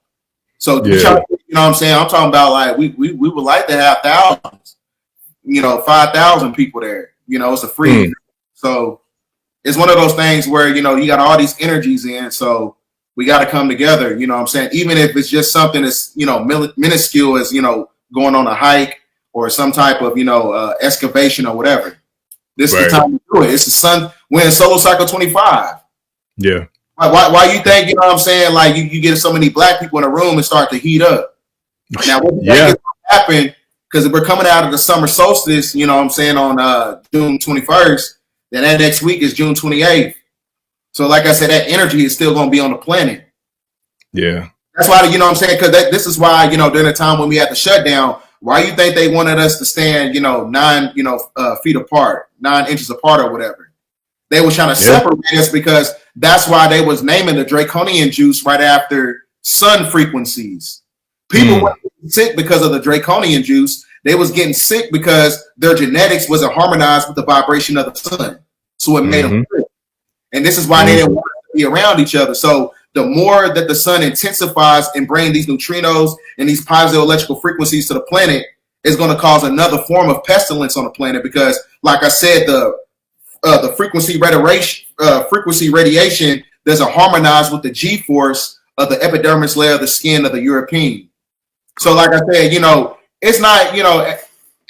So, you know what I'm saying? I'm talking about, like, we would like to have thousands, 5,000 people there. It's a free. So it's one of those things where, you got all these energies in. So we got to come together. You know what I'm saying? Even if it's just something that's, minuscule as, going on a hike or some type of, excavation or whatever. This is the time to do it. It's the sun. We're in solar cycle 25. Yeah. Why you think, like you get so many Black people in a room and start to heat up? Now, what happen, because we're coming out of the summer solstice, on June 21st, then that next week is June 28th. So like I said, that energy is still going to be on the planet. Yeah. That's why, because this is why, during the time when we had the shutdown, why you think they wanted us to stand, 9 feet apart, 9 inches apart or whatever? They were trying to separate us, because that's why they was naming the draconian juice right after sun frequencies. People were sick because of the draconian juice. They was getting sick because their genetics wasn't harmonized with the vibration of the sun. So it made them sick. And this is why they didn't want to be around each other. So the more that the sun intensifies and bring these neutrinos and these positive electrical frequencies to the planet, is going to cause another form of pestilence on the planet. Because, like I said, the frequency radiation doesn't harmonize with the G-force of the epidermis layer of the skin of the European. So, like I said, it's not,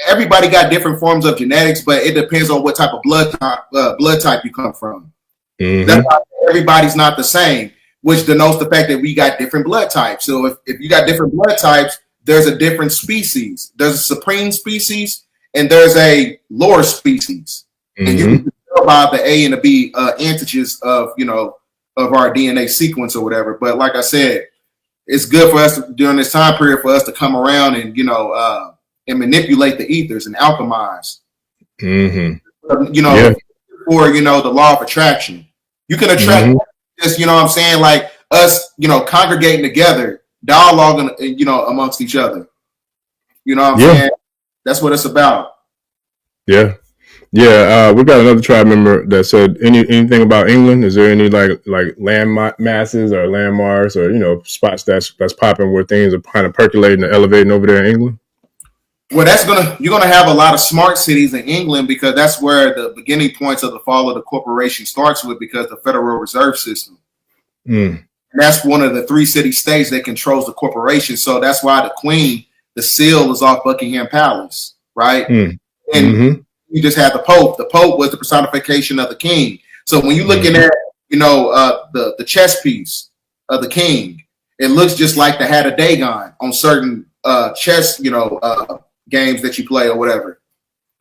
everybody got different forms of genetics, but it depends on what type of blood type you come from. That's why everybody's not the same, which denotes the fact that we got different blood types. So if you got different blood types, there's a different species. There's a supreme species and there's a lower species. And you can tell by the A and the B antigens of our DNA sequence or whatever. But like I said, it's good for us during this time period for us to come around and and manipulate the ethers and alchemize. For the law of attraction. You can attract just, like us, congregating together, dialoguing, amongst each other. You know what I'm saying? That's what it's about. Yeah. Yeah. We got another tribe member that said anything about England. Is there any like land masses or landmarks or, spots that's popping where things are kind of percolating and elevating over there in England? Well, you're gonna have a lot of smart cities in England because that's where the beginning points of the fall of the corporation starts with, because the Federal Reserve System. And that's one of the 3 city states that controls the corporation. So that's why the Queen, the seal is off Buckingham Palace, right? And you just had the Pope. The Pope was the personification of the king. So when you're looking at, the chess piece of the king, it looks just like the hat of Dagon on certain chess, games that you play or whatever.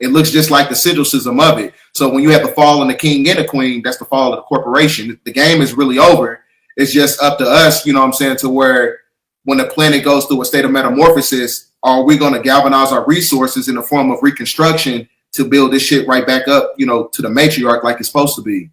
It looks just like the sigil system of it. So when you have the fall in the king and the queen, that's the fall of the corporation. The game is really over. It's just up to us, to where when the planet goes through a state of metamorphosis, are we going to galvanize our resources in the form of reconstruction to build this shit right back up, to the matriarch like it's supposed to be?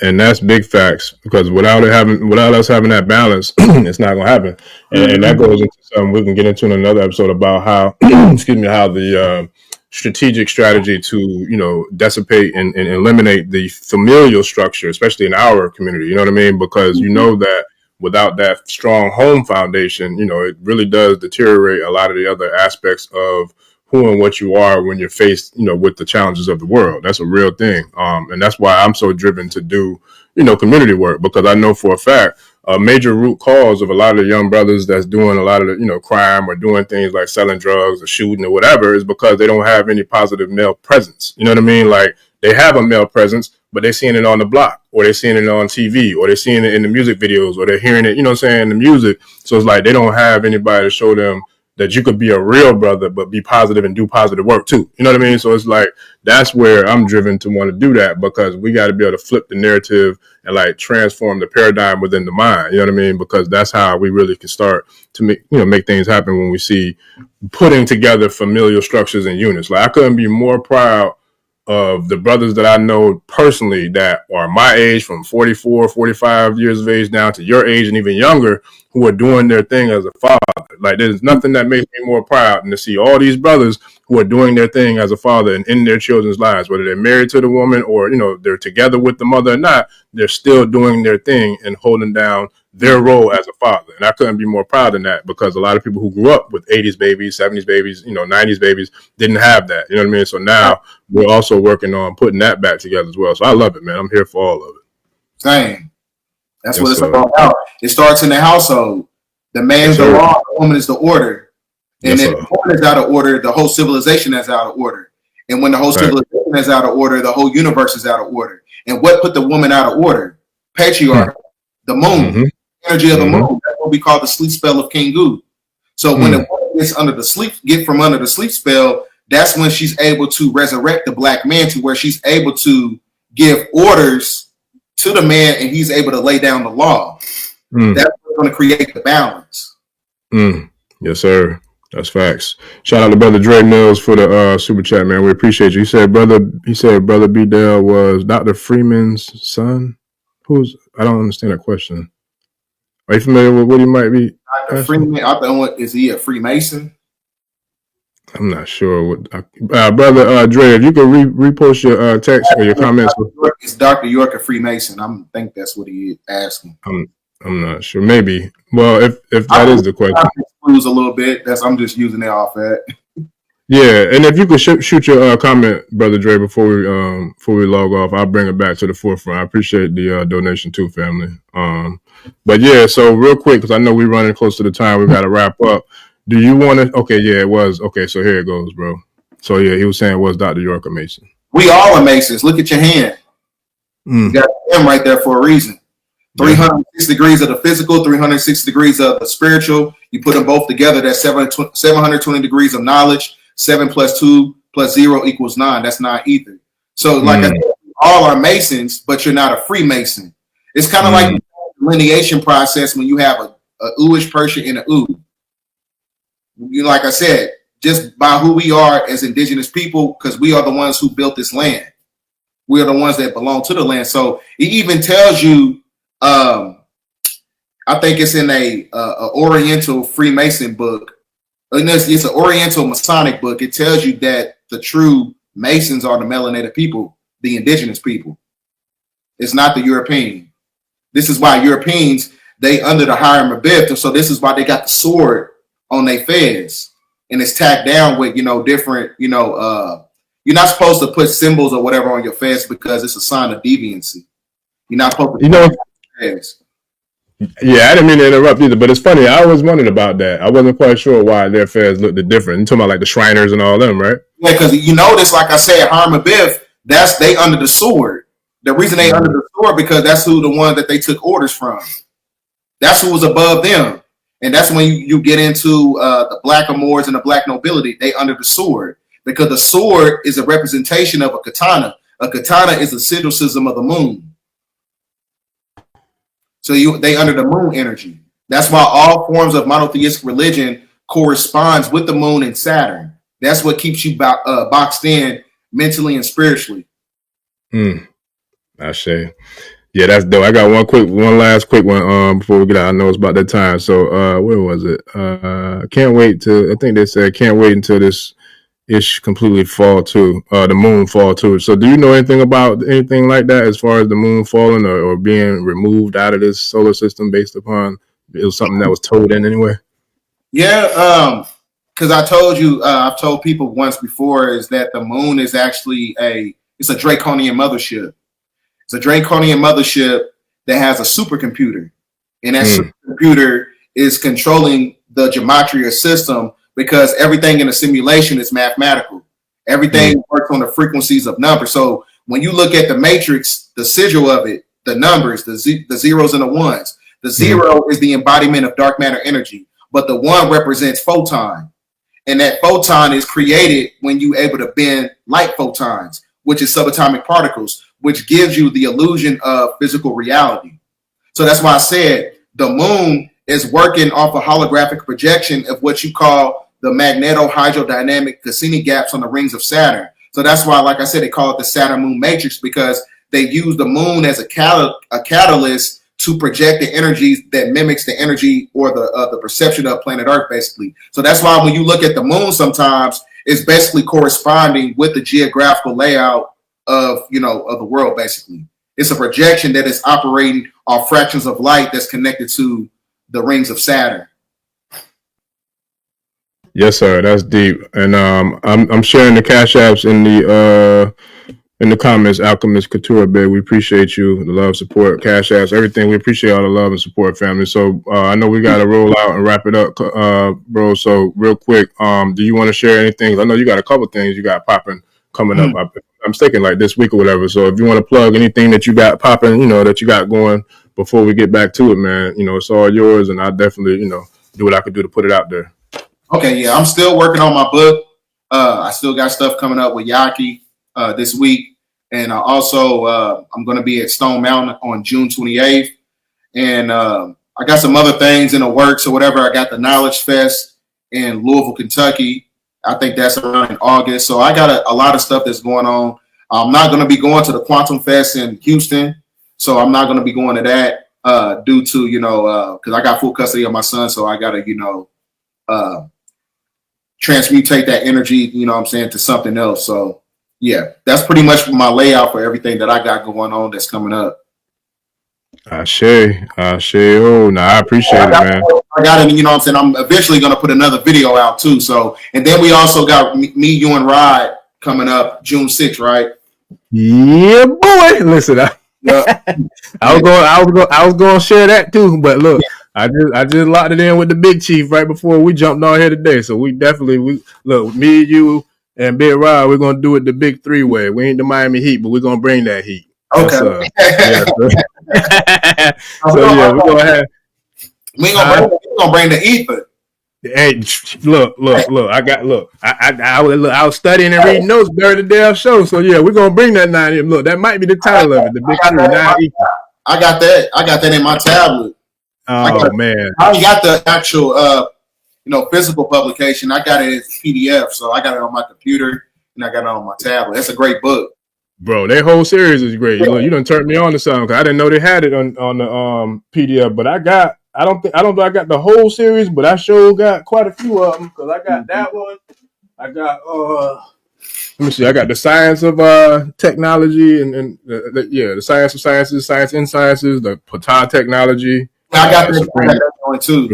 And that's big facts, because without us having that balance, it's not going to happen. And that goes into something we can get into in another episode about how, how the strategic strategy to, dissipate and eliminate the familial structure, especially in our community. You know what I mean? Because that without that strong home foundation, it really does deteriorate a lot of the other aspects of who and what you are when you're faced, with the challenges of the world. That's a real thing. And that's why I'm so driven to do, community work, because I know for a fact a major root cause of a lot of the young brothers that's doing a lot of the, crime or doing things like selling drugs or shooting or whatever is because they don't have any positive male presence. You know what I mean? Like, they have a male presence, but they're seeing it on the block, or they're seeing it on TV, or they're seeing it in the music videos, or they're hearing it, in the music. So it's like they don't have anybody to show them that you could be a real brother, but be positive and do positive work too. You know what I mean? So it's like, that's where I'm driven to want to do that, because we got to be able to flip the narrative and like transform the paradigm within the mind. You know what I mean? Because that's how we really can start to make things happen when we see putting together familial structures and units. Like, I couldn't be more proud of the brothers that I know personally that are my age, from 44, 45 years of age down to your age and even younger, who are doing their thing as a father. Like, there's nothing that makes me more proud than to see all these brothers who are doing their thing as a father and in their children's lives, whether they're married to the woman or, they're together with the mother or not, they're still doing their thing and holding down their role as a father. And I couldn't be more proud than that, because a lot of people who grew up with 80s babies, 70s babies, 90s babies didn't have that. You know what I mean? So now we're also working on putting that back together as well. So I love it, man. I'm here for all of it. Same. That's what it's all about. It starts in the household. The man's the law, the woman is the order. And if the woman is out of order, the whole civilization is out of order. And when the whole civilization is out of order, the whole universe is out of order. And what put the woman out of order? Patriarchy, the moon, energy of the moon. That's what we call the sleep spell of King Gu. So when the woman get from under the sleep spell, that's when she's able to resurrect the black man to where she's able to give orders to the man, and he's able to lay down the law. That's what's going to create the balance. Yes, sir. That's facts. Shout out to Brother Dre Mills for the super chat, man. We appreciate you. He said Brother BDELL was Dr. Freeman's son. I don't understand that question. Are you familiar with what he might be? Dr. Freeman, I think, is he a Freemason? I'm not sure. What brother Dre, if you could repost your text or your comments. It's Dr. York a Freemason? I think that's what he is asking. I'm not sure. Maybe. Well, if that is the question, lose a little bit. I'm just using it off that. Yeah, and if you could shoot your comment, brother Dre, before we log off, I'll bring it back to the forefront. I appreciate the donation too, family. But yeah, so real quick, because I know we're running close to the time, we got to wrap up. Do you want to? Okay, yeah, it was. Okay, so here it goes, bro. So yeah, he was saying it was Dr. York a Mason. We all are Masons. Look at your hand. You got him right there for a reason. 306 degrees of the physical, 306 degrees of the spiritual. You put them both together, that's 720 degrees of knowledge. 7 + 2 + 0 = 9. That's 9 ether. So like I said, all are Masons, but you're not a Freemason. It's kind of like the delineation process when you have a Ooish person and a Ooh. Like I said, just by who we are as indigenous people, because we are the ones who built this land. We are the ones that belong to the land. So it even tells you, I think it's in a Oriental Freemason book. It's an Oriental Masonic book. It tells you that the true Masons are the melanated people, the indigenous people. It's not the European. This is why Europeans, they under the Hiram Abiff. So this is why they got the sword on their fez. And it's tacked down with, different, you're not supposed to put symbols or whatever on your fez because it's a sign of deviancy. You're not supposed to fez. Yeah, I didn't mean to interrupt either, but it's funny. I always wondered about that. I wasn't quite sure why their fairs looked different. You're talking about like the Shriners and all them, right? Yeah, because you notice, like I said, Hiram Abiff, they under the sword. The reason they under the sword because that's who the one that they took orders from. That's who was above them, and that's when you get into the blackamoors and the black nobility. They under the sword because the sword is a representation of a katana. A katana is a sigil system of the moon. So they under the moon energy. That's why all forms of monotheistic religion corresponds with the moon and Saturn. That's what keeps you boxed in mentally and spiritually. I say, yeah, that's dope. I got one last quick one before we get out. I know it's about that time. So where was it? Can't wait to. I think they said can't wait until this ish completely fall too. The moon fall too. So do you know anything about anything like that as far as the moon falling or being removed out of this solar system based upon it was something that was told in anyway? Yeah, because I told you, I've told people once before is that the moon is actually it's a draconian mothership. It's a draconian mothership that has a supercomputer, and that supercomputer is controlling the gematria system. Because everything in a simulation is mathematical. Everything works on the frequencies of numbers. So when you look at the matrix, the sigil of it, the numbers, the zeros and the ones, the zero is the embodiment of dark matter energy, but the one represents photon. And that photon is created when you're able to bend light photons, which is subatomic particles, which gives you the illusion of physical reality. So that's why I said the moon is working off a holographic projection of what you call the magneto-hydrodynamic Cassini gaps on the rings of Saturn. So that's why, like I said, they call it the Saturn moon matrix because they use the moon as a catalyst to project the energies that mimics the energy or the perception of planet Earth, basically. So that's why when you look at the moon sometimes, it's basically corresponding with the geographical layout of the world, basically. It's a projection that is operating off fractions of light that's connected to the rings of Saturn. Yes, sir. That's deep, and I'm sharing the cash apps in the comments. Alchemist Couture, babe, we appreciate you, the love, support, cash apps, everything. We appreciate all the love and support, family. So I know we got to roll out and wrap it up, bro. So real quick, do you want to share anything? I know you got a couple things you got popping coming up. I'm thinking like this week or whatever. So if you want to plug anything that you got popping, that you got going before we get back to it, man, it's all yours, and I definitely, do what I could do to put it out there. Okay, yeah, I'm still working on my book. I still got stuff coming up with Yaki this week. And also, I'm going to be at Stone Mountain on June 28th. And I got some other things in the works or whatever. I got the Knowledge Fest in Louisville, Kentucky. I think that's around in August. So I got a lot of stuff that's going on. I'm not going to be going to the Quantum Fest in Houston. So I'm not going to be going to that. due to, because I got full custody of my son, so I got to, transmutate that energy, to something else. So yeah, that's pretty much my layout for everything that I got going on that's coming up. Ashe. Oh, no, I appreciate it, man. I got it, I'm eventually going to put another video out too. So, and then we also got me, you and Rod coming up June 6th, right? Yeah, boy. Listen, I was going to share that too, but look, I just locked it in with the big chief right before we jumped on here today. So we look, me, you, and Big Rod, we're going to do it the big 3-way. We ain't the Miami Heat, but we're going to bring that heat. Okay. So yeah, we're going to have. We ain't gonna bring the ether. Hey, look! I was studying and reading notes during the damn show, so yeah, we're gonna bring that 9. Look, that might be the title of it. The big 3, 9 ether. I got that in my tablet. Oh man, I ain't got the actual physical publication. I got it as a PDF, so I got it on my computer and I got it on my tablet. It's a great book. Bro, that whole series is great. Look, you done turned me on to something because I didn't know they had it on the PDF, but I don't think I got the whole series, but I sure got quite a few of them because I got that one. I got let me see. I got the science of technology and the science of sciences, science in sciences, the Patah technology. I got that one too.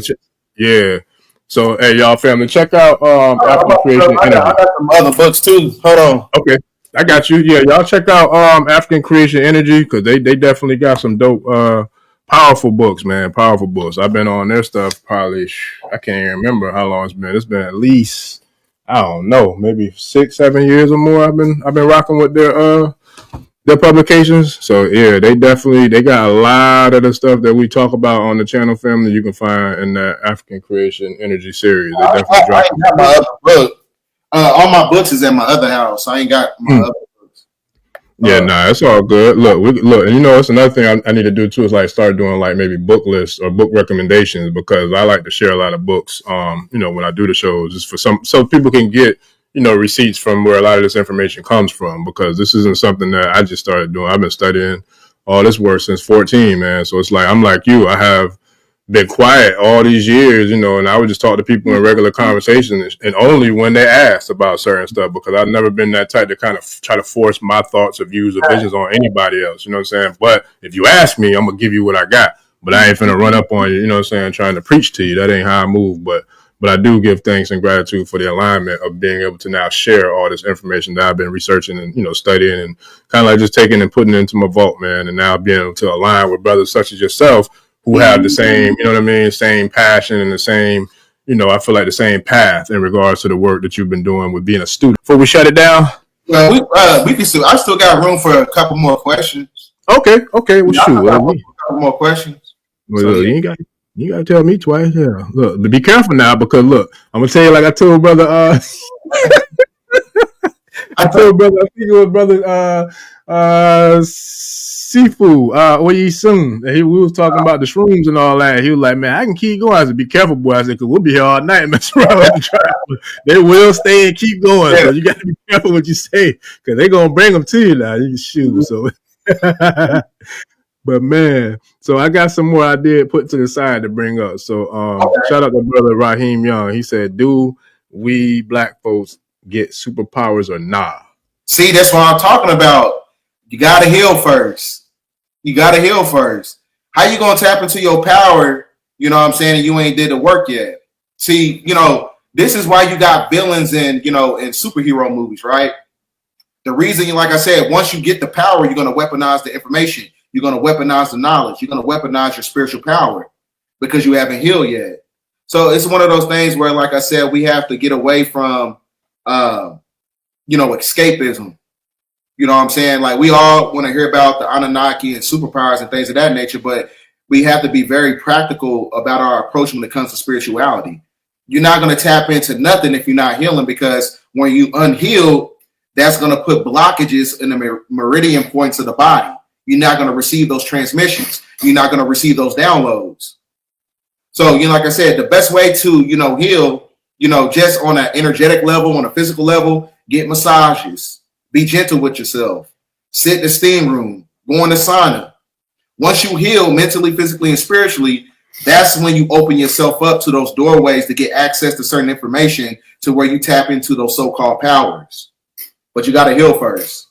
Yeah. So hey, y'all, family, check out African Creation Energy. I got some other books too. Hold on. Okay. I got you. Yeah, y'all check out African Creation Energy because they definitely got some dope powerful books, man. Powerful books. I've been on their stuff probably, I can't even remember how long it's been. It's been at least, I don't know, maybe 6-7 years or more. I've been rocking with their publications. So yeah, they got a lot of the stuff that we talk about on the channel, family. You can find in that African Creation Energy series. They definitely I ain't got my other book. All my books is at my other house. I ain't got my other books. Yeah, it's all good. Look, and it's another thing I need to do too is like start doing like maybe book lists or book recommendations because I like to share a lot of books. When I do the shows, just for so people can get receipts from where a lot of this information comes from because this isn't something that I just started doing. I've been studying all this work since 14, man. So it's like I'm like you. I have been quiet all these years, and I would just talk to people in regular conversations and only when they asked about certain stuff because I've never been that type to kind of try to force my thoughts or views or visions on anybody else, you know what I'm saying? But if you ask me, I'm going to give you what I got, but I ain't finna run up on you, you know what I'm saying, trying to preach to you. That ain't how I move, but I do give thanks and gratitude for the alignment of being able to now share all this information that I've been researching and, studying and kind of like just taking and putting it into my vault, man, and now being able to align with brothers such as yourself who have the same, same passion and the same, I feel like the same path in regards to the work that you've been doing with being a student. Before we shut it down? Well, we can still. I still got room for a couple more questions. Okay. Well, shoot. A couple more questions. Well, look, you got to tell me twice. Yeah. Look, but be careful now because look, I'm gonna tell you like I told brother. I think it was brother Sifu, Oyisun. We was talking about the shrooms and all that. He was like, man, I can keep going. I said, be careful, boy. I said, because we'll be here all night messing around with the trial. They will stay and keep going. So you got to be careful what you say because they're going to bring them to you now. You can shoot. So, but man, so I got some more I did put to the side to bring up. So shout out to brother Raheem Young. He said, do we black folks get superpowers or nah? See, that's what I'm talking about. You got to heal first. How you going to tap into your power, you know what I'm saying, and you ain't did the work yet? See, this is why you got villains in superhero movies, right? The reason, like I said, once you get the power, you're going to weaponize the information. You're going to weaponize the knowledge. You're going to weaponize your spiritual power because you haven't healed yet. So it's one of those things where, like I said, we have to get away from, escapism. You know what I'm saying? Like we all want to hear about the Anunnaki and superpowers and things of that nature, but we have to be very practical about our approach when it comes to spirituality. You're not going to tap into nothing if you're not healing because when you unhealed, that's going to put blockages in the meridian points of the body. You're not going to receive those transmissions. You're not going to receive those downloads. So, like I said, the best way to, heal, just on an energetic level, on a physical level, get massages. Be gentle with yourself. Sit in the steam room. Go in the sauna. Once you heal mentally, physically, and spiritually, that's when you open yourself up to those doorways to get access to certain information to where you tap into those so-called powers. But you got to heal first.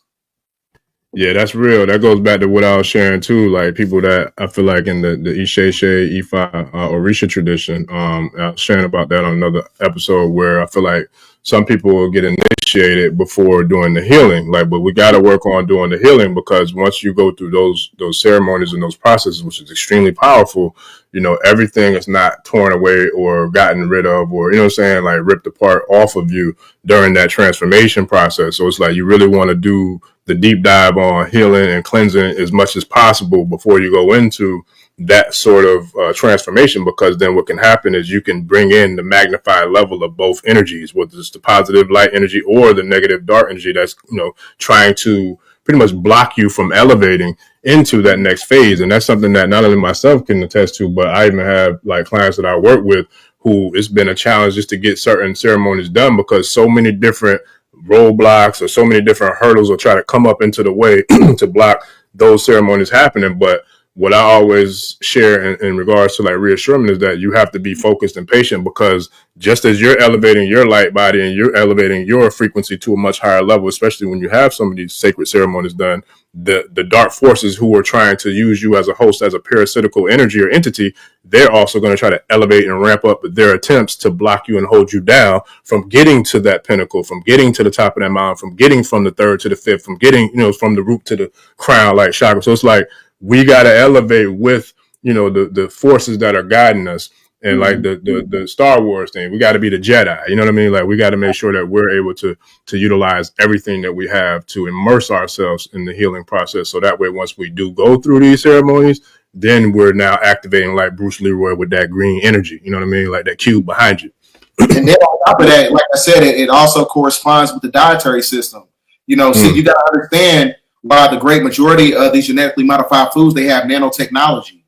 Yeah, that's real. That goes back to what I was sharing too. Like people that I feel like in the Isheshe, Ifa, Orisha tradition. I was sharing about that on another episode where I feel like some people will get initiated before doing the healing. Like, but we got to work on doing the healing, because once you go through those ceremonies and those processes, which is extremely powerful, you know, everything is not torn away or gotten rid of, or, you know what I'm saying, like ripped apart off of you during that transformation process. So it's like you really want to do the deep dive on healing and cleansing as much as possible before you go into that sort of transformation, because then what can happen is you can bring in the magnified level of both energies, whether it's the positive light energy or the negative dark energy that's, you know, trying to pretty much block you from elevating into that next phase. And that's something that not only myself can attest to, but I even have like clients that I work with who it's been a challenge just to get certain ceremonies done, because so many different roadblocks or so many different hurdles will try to come up into the way to block those ceremonies happening. But what I always share in regards to like reassurance is that you have to be focused and patient, because just as you're elevating your light body and you're elevating your frequency to a much higher level, especially when you have some of these sacred ceremonies done, the dark forces who are trying to use you as a host, as a parasitical energy or entity, they're also going to try to elevate and ramp up their attempts to block you and hold you down from getting to that pinnacle, from getting to the top of that mountain, from getting from the third to the fifth, from getting, you know, from the root to the crown, like chakra. So it's like, we got to elevate with, you know, the forces that are guiding us. And like the Star Wars thing, we got to be the Jedi. You know what I mean? Like we got to make sure that we're able to utilize everything that we have to immerse ourselves in the healing process. So that way, once we do go through these ceremonies, then we're now activating like Bruce Leroy with that green energy. You know what I mean? Like that cube behind you. And then on top of that, like I said, it also corresponds with the dietary system. You know, see, you got to understand why the great majority of these genetically modified foods, they have nanotechnology.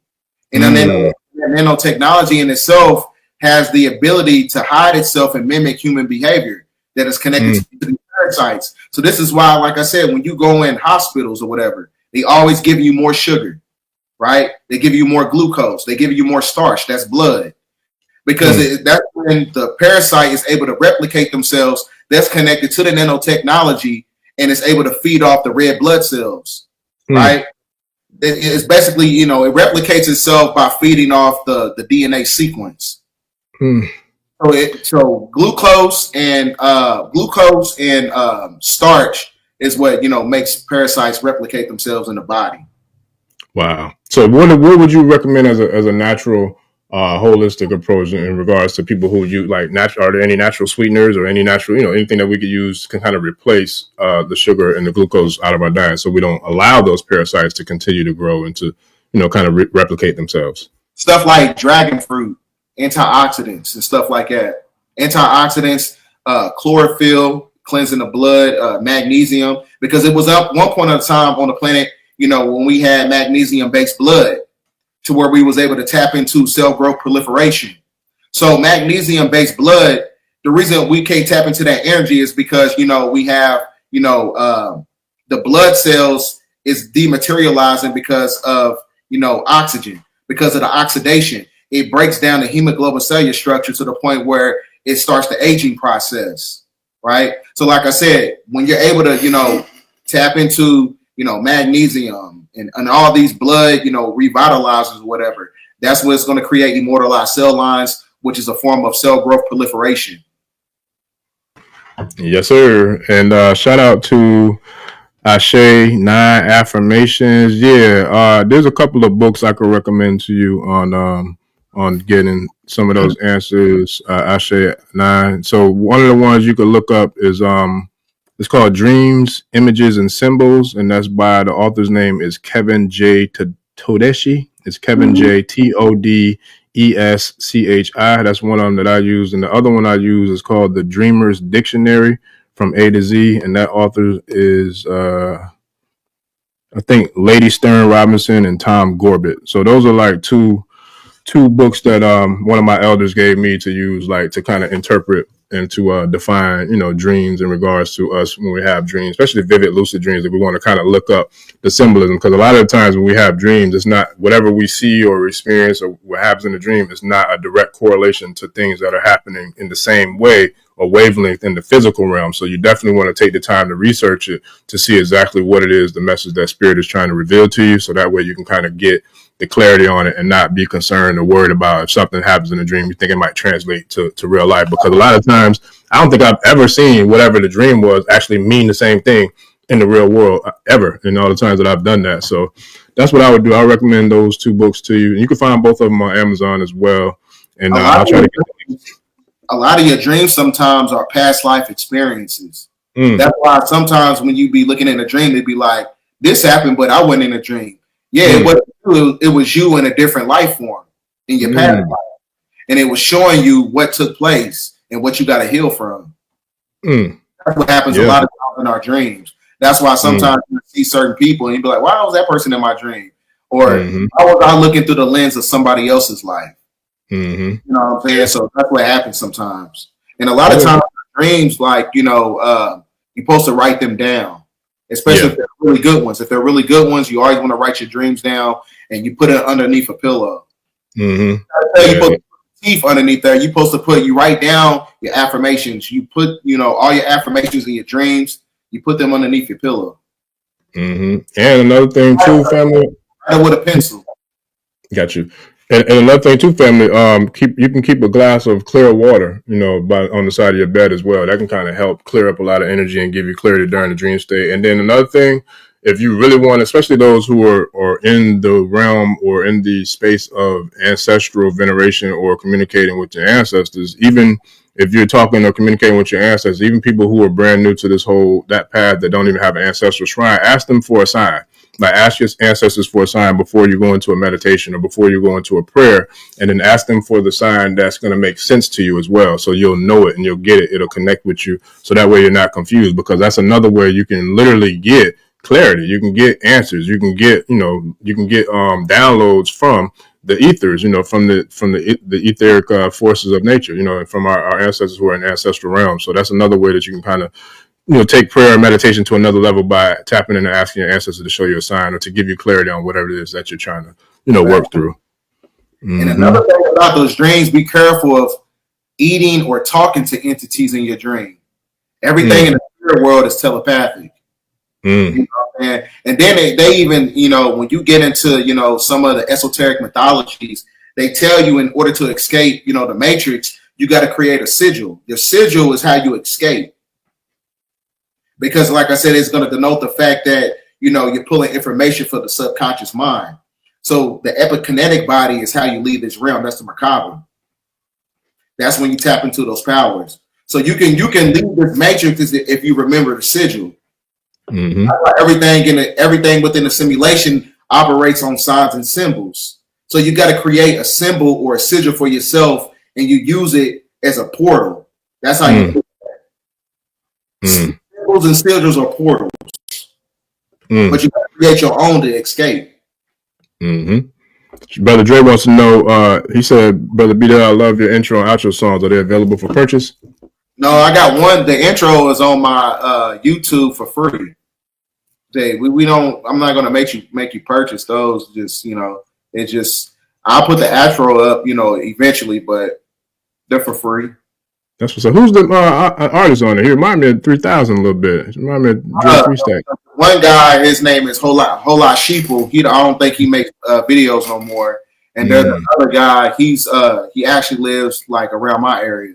And then nanotechnology in itself has the ability to hide itself and mimic human behavior that is connected to the parasites. So this is why, like I said, when you go in hospitals or whatever, they always give you more sugar, right? They give you more glucose. They give you more starch. That's blood. Because that's when the parasite is able to replicate themselves. That's connected to the nanotechnology and it's able to feed off the red blood cells, right? It's basically, you know, it replicates itself by feeding off the DNA sequence. So glucose and starch is what, you know, makes parasites replicate themselves in the body. Wow. So what would you recommend as a natural holistic approach in regards to people who use like natural? Are there any natural sweeteners or any natural, you know, anything that we could use can kind of replace the sugar and the glucose out of our diet, so we don't allow those parasites to continue to grow and to, you know, kind of replicate themselves? Stuff like dragon fruit, antioxidants and stuff like that. Antioxidants, chlorophyll, cleansing the blood, magnesium, because it was up one point in time on the planet, you know, when we had magnesium-based blood, to where we was able to tap into cell growth proliferation. So magnesium-based blood, the reason we can't tap into that energy is because, you know, we have, you know, the blood cells is dematerializing because of, you know, oxygen, because of the oxidation. It breaks down the hemoglobin cellular structure to the point where it starts the aging process, right? So like I said, when you're able to, you know, tap into, you know, magnesium, and all these blood, you know, revitalizers or whatever, that's what's going to create immortalized cell lines, which is a form of cell growth proliferation. Yes, sir. And shout out to Ashe 9 Affirmations. Yeah, there's a couple of books I could recommend to you on getting some of those answers. Ashe 9. So one of the ones you could look up is it's called Dreams, Images, and Symbols, and that's by the author's name is Kevin J. Todeshi. It's Kevin J. Todeshi. That's one of them that I use, and the other one I use is called The Dreamer's Dictionary from A to Z, and that author is I think Lady Stern Robinson and Tom Corbett. So those are like two books that one of my elders gave me to use, like to kind of interpret and to define, dreams in regards to us when we have dreams, especially vivid, lucid dreams, if we want to kind of look up the symbolism. Because a lot of the times when we have dreams, it's not whatever we see or experience or what happens in the dream is not a direct correlation to things that are happening in the same way or wavelength in the physical realm. So you definitely want to take the time to research it to see exactly what it is, the message that spirit is trying to reveal to you. So that way you can kind of get the clarity on it and not be concerned or worried about if something happens in a dream, you think it might translate to real life. Because a lot of times, I don't think I've ever seen whatever the dream was actually mean the same thing in the real world ever in all the times that I've done that. So that's what I would do. I recommend those 2 books to you. You can find both of them on Amazon as well. And I'll try to get a lot of your dreams sometimes are past life experiences. That's why sometimes when you be looking in a dream, they'd be like, this happened, but I wasn't in a dream. Yeah, it was you in a different life form in your past life. And it was showing you what took place and what you got to heal from. That's what happens a lot of times in our dreams. That's why sometimes you see certain people and you be like, why was that person in my dream? Or how was I looking through the lens of somebody else's life? You know what I'm saying? So that's what happens sometimes. And a lot of times dreams, like, you're supposed to write them down. Especially if they're really good ones. If they're really good ones, you always want to write your dreams down and you put it underneath a pillow. You put teeth underneath there. You're supposed to you write down your affirmations. You put, all your affirmations in your dreams. You put them underneath your pillow. And another thing too, family. Write it with a pencil. Got you. And another thing too, family, you can keep a glass of clear water, on the side of your bed as well. That can kind of help clear up a lot of energy and give you clarity during the dream state. And then another thing, if you really want, especially those who are in the realm or in the space of ancestral veneration or communicating with your ancestors, even if you're talking or communicating with your ancestors, even people who are brand new to that path that don't even have an ancestral shrine, ask them for a sign. Like, ask your ancestors for a sign before you go into a meditation or before you go into a prayer, and then ask them for the sign that's going to make sense to you as well. So you'll know it and you'll get it. It'll connect with you. So that way you're not confused, because that's another way you can literally get clarity. You can get answers. You can get, downloads from the ethers, from the etheric forces of nature, and from our ancestors who are in ancestral realms. So that's another way that you can kind of, take prayer and meditation to another level by tapping in and asking your ancestors to show you a sign or to give you clarity on whatever it is that you're trying to, work through. And another thing about those dreams, be careful of eating or talking to entities in your dream. Everything in the spirit world is telepathic. And then they even, when you get into, some of the esoteric mythologies, they tell you in order to escape, the matrix, you got to create a sigil. Your sigil is how you escape. Because, like I said, it's going to denote the fact that, you're pulling information for the subconscious mind. So the epikinetic body is how you leave this realm. That's the macabre. That's when you tap into those powers. So you can leave this matrix if you remember the sigil. Everything within the simulation operates on signs and symbols. So you got to create a symbol or a sigil for yourself, and you use it as a portal. That's how you do that. Symbols and sigils are portals, but you got to create your own to escape. Brother Dre wants to know. He said, "Brother BDELL, I love your intro and outro songs. Are they available for purchase?" No, I got one. The intro is on my YouTube for free. We don't. I'm not gonna make you purchase those. Just it's just I'll put the outro up, eventually, but they're for free. That's what's up. Who's the artist on it? He remind me of 3000 a little bit. Remind me of Dre Freestack. One guy, his name is Hola Sheeple. I don't think he makes videos no more. And there's another guy. He actually lives like around my area.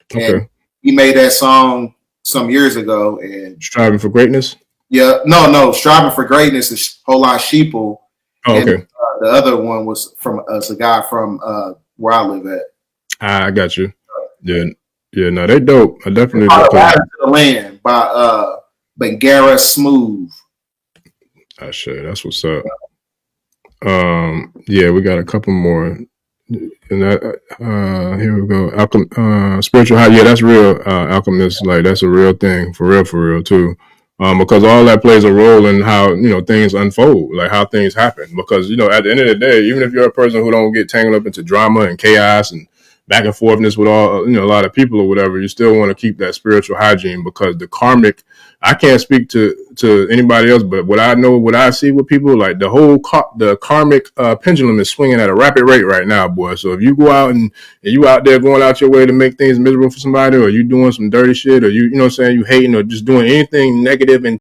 Okay. And he made that song some years ago. And Striving for Greatness. Yeah, no. Striving for Greatness is Hola Sheeple. Oh, okay. And, the other one was from a guy from where I live at. I got you. Yeah, no, they dope. I definitely do. To the Land by Bangara Smooth. Sure, that's what's up. Yeah, we got a couple more. And here we go. Spiritual high. Yeah, that's real. Alchemist, like that's a real thing, for real too. Because all that plays a role in how things unfold, like how things happen. Because at the end of the day, even if you're a person who don't get tangled up into drama and chaos and back and forthness with all, a lot of people or whatever, you still want to keep that spiritual hygiene, because the karmic, I can't speak to anybody else, but what I see with people, like the whole the karmic pendulum is swinging at a rapid rate right now, boy. So if you go out and you out there going out your way to make things miserable for somebody, or you doing some dirty shit, or you know what I'm saying, you hating or just doing anything negative and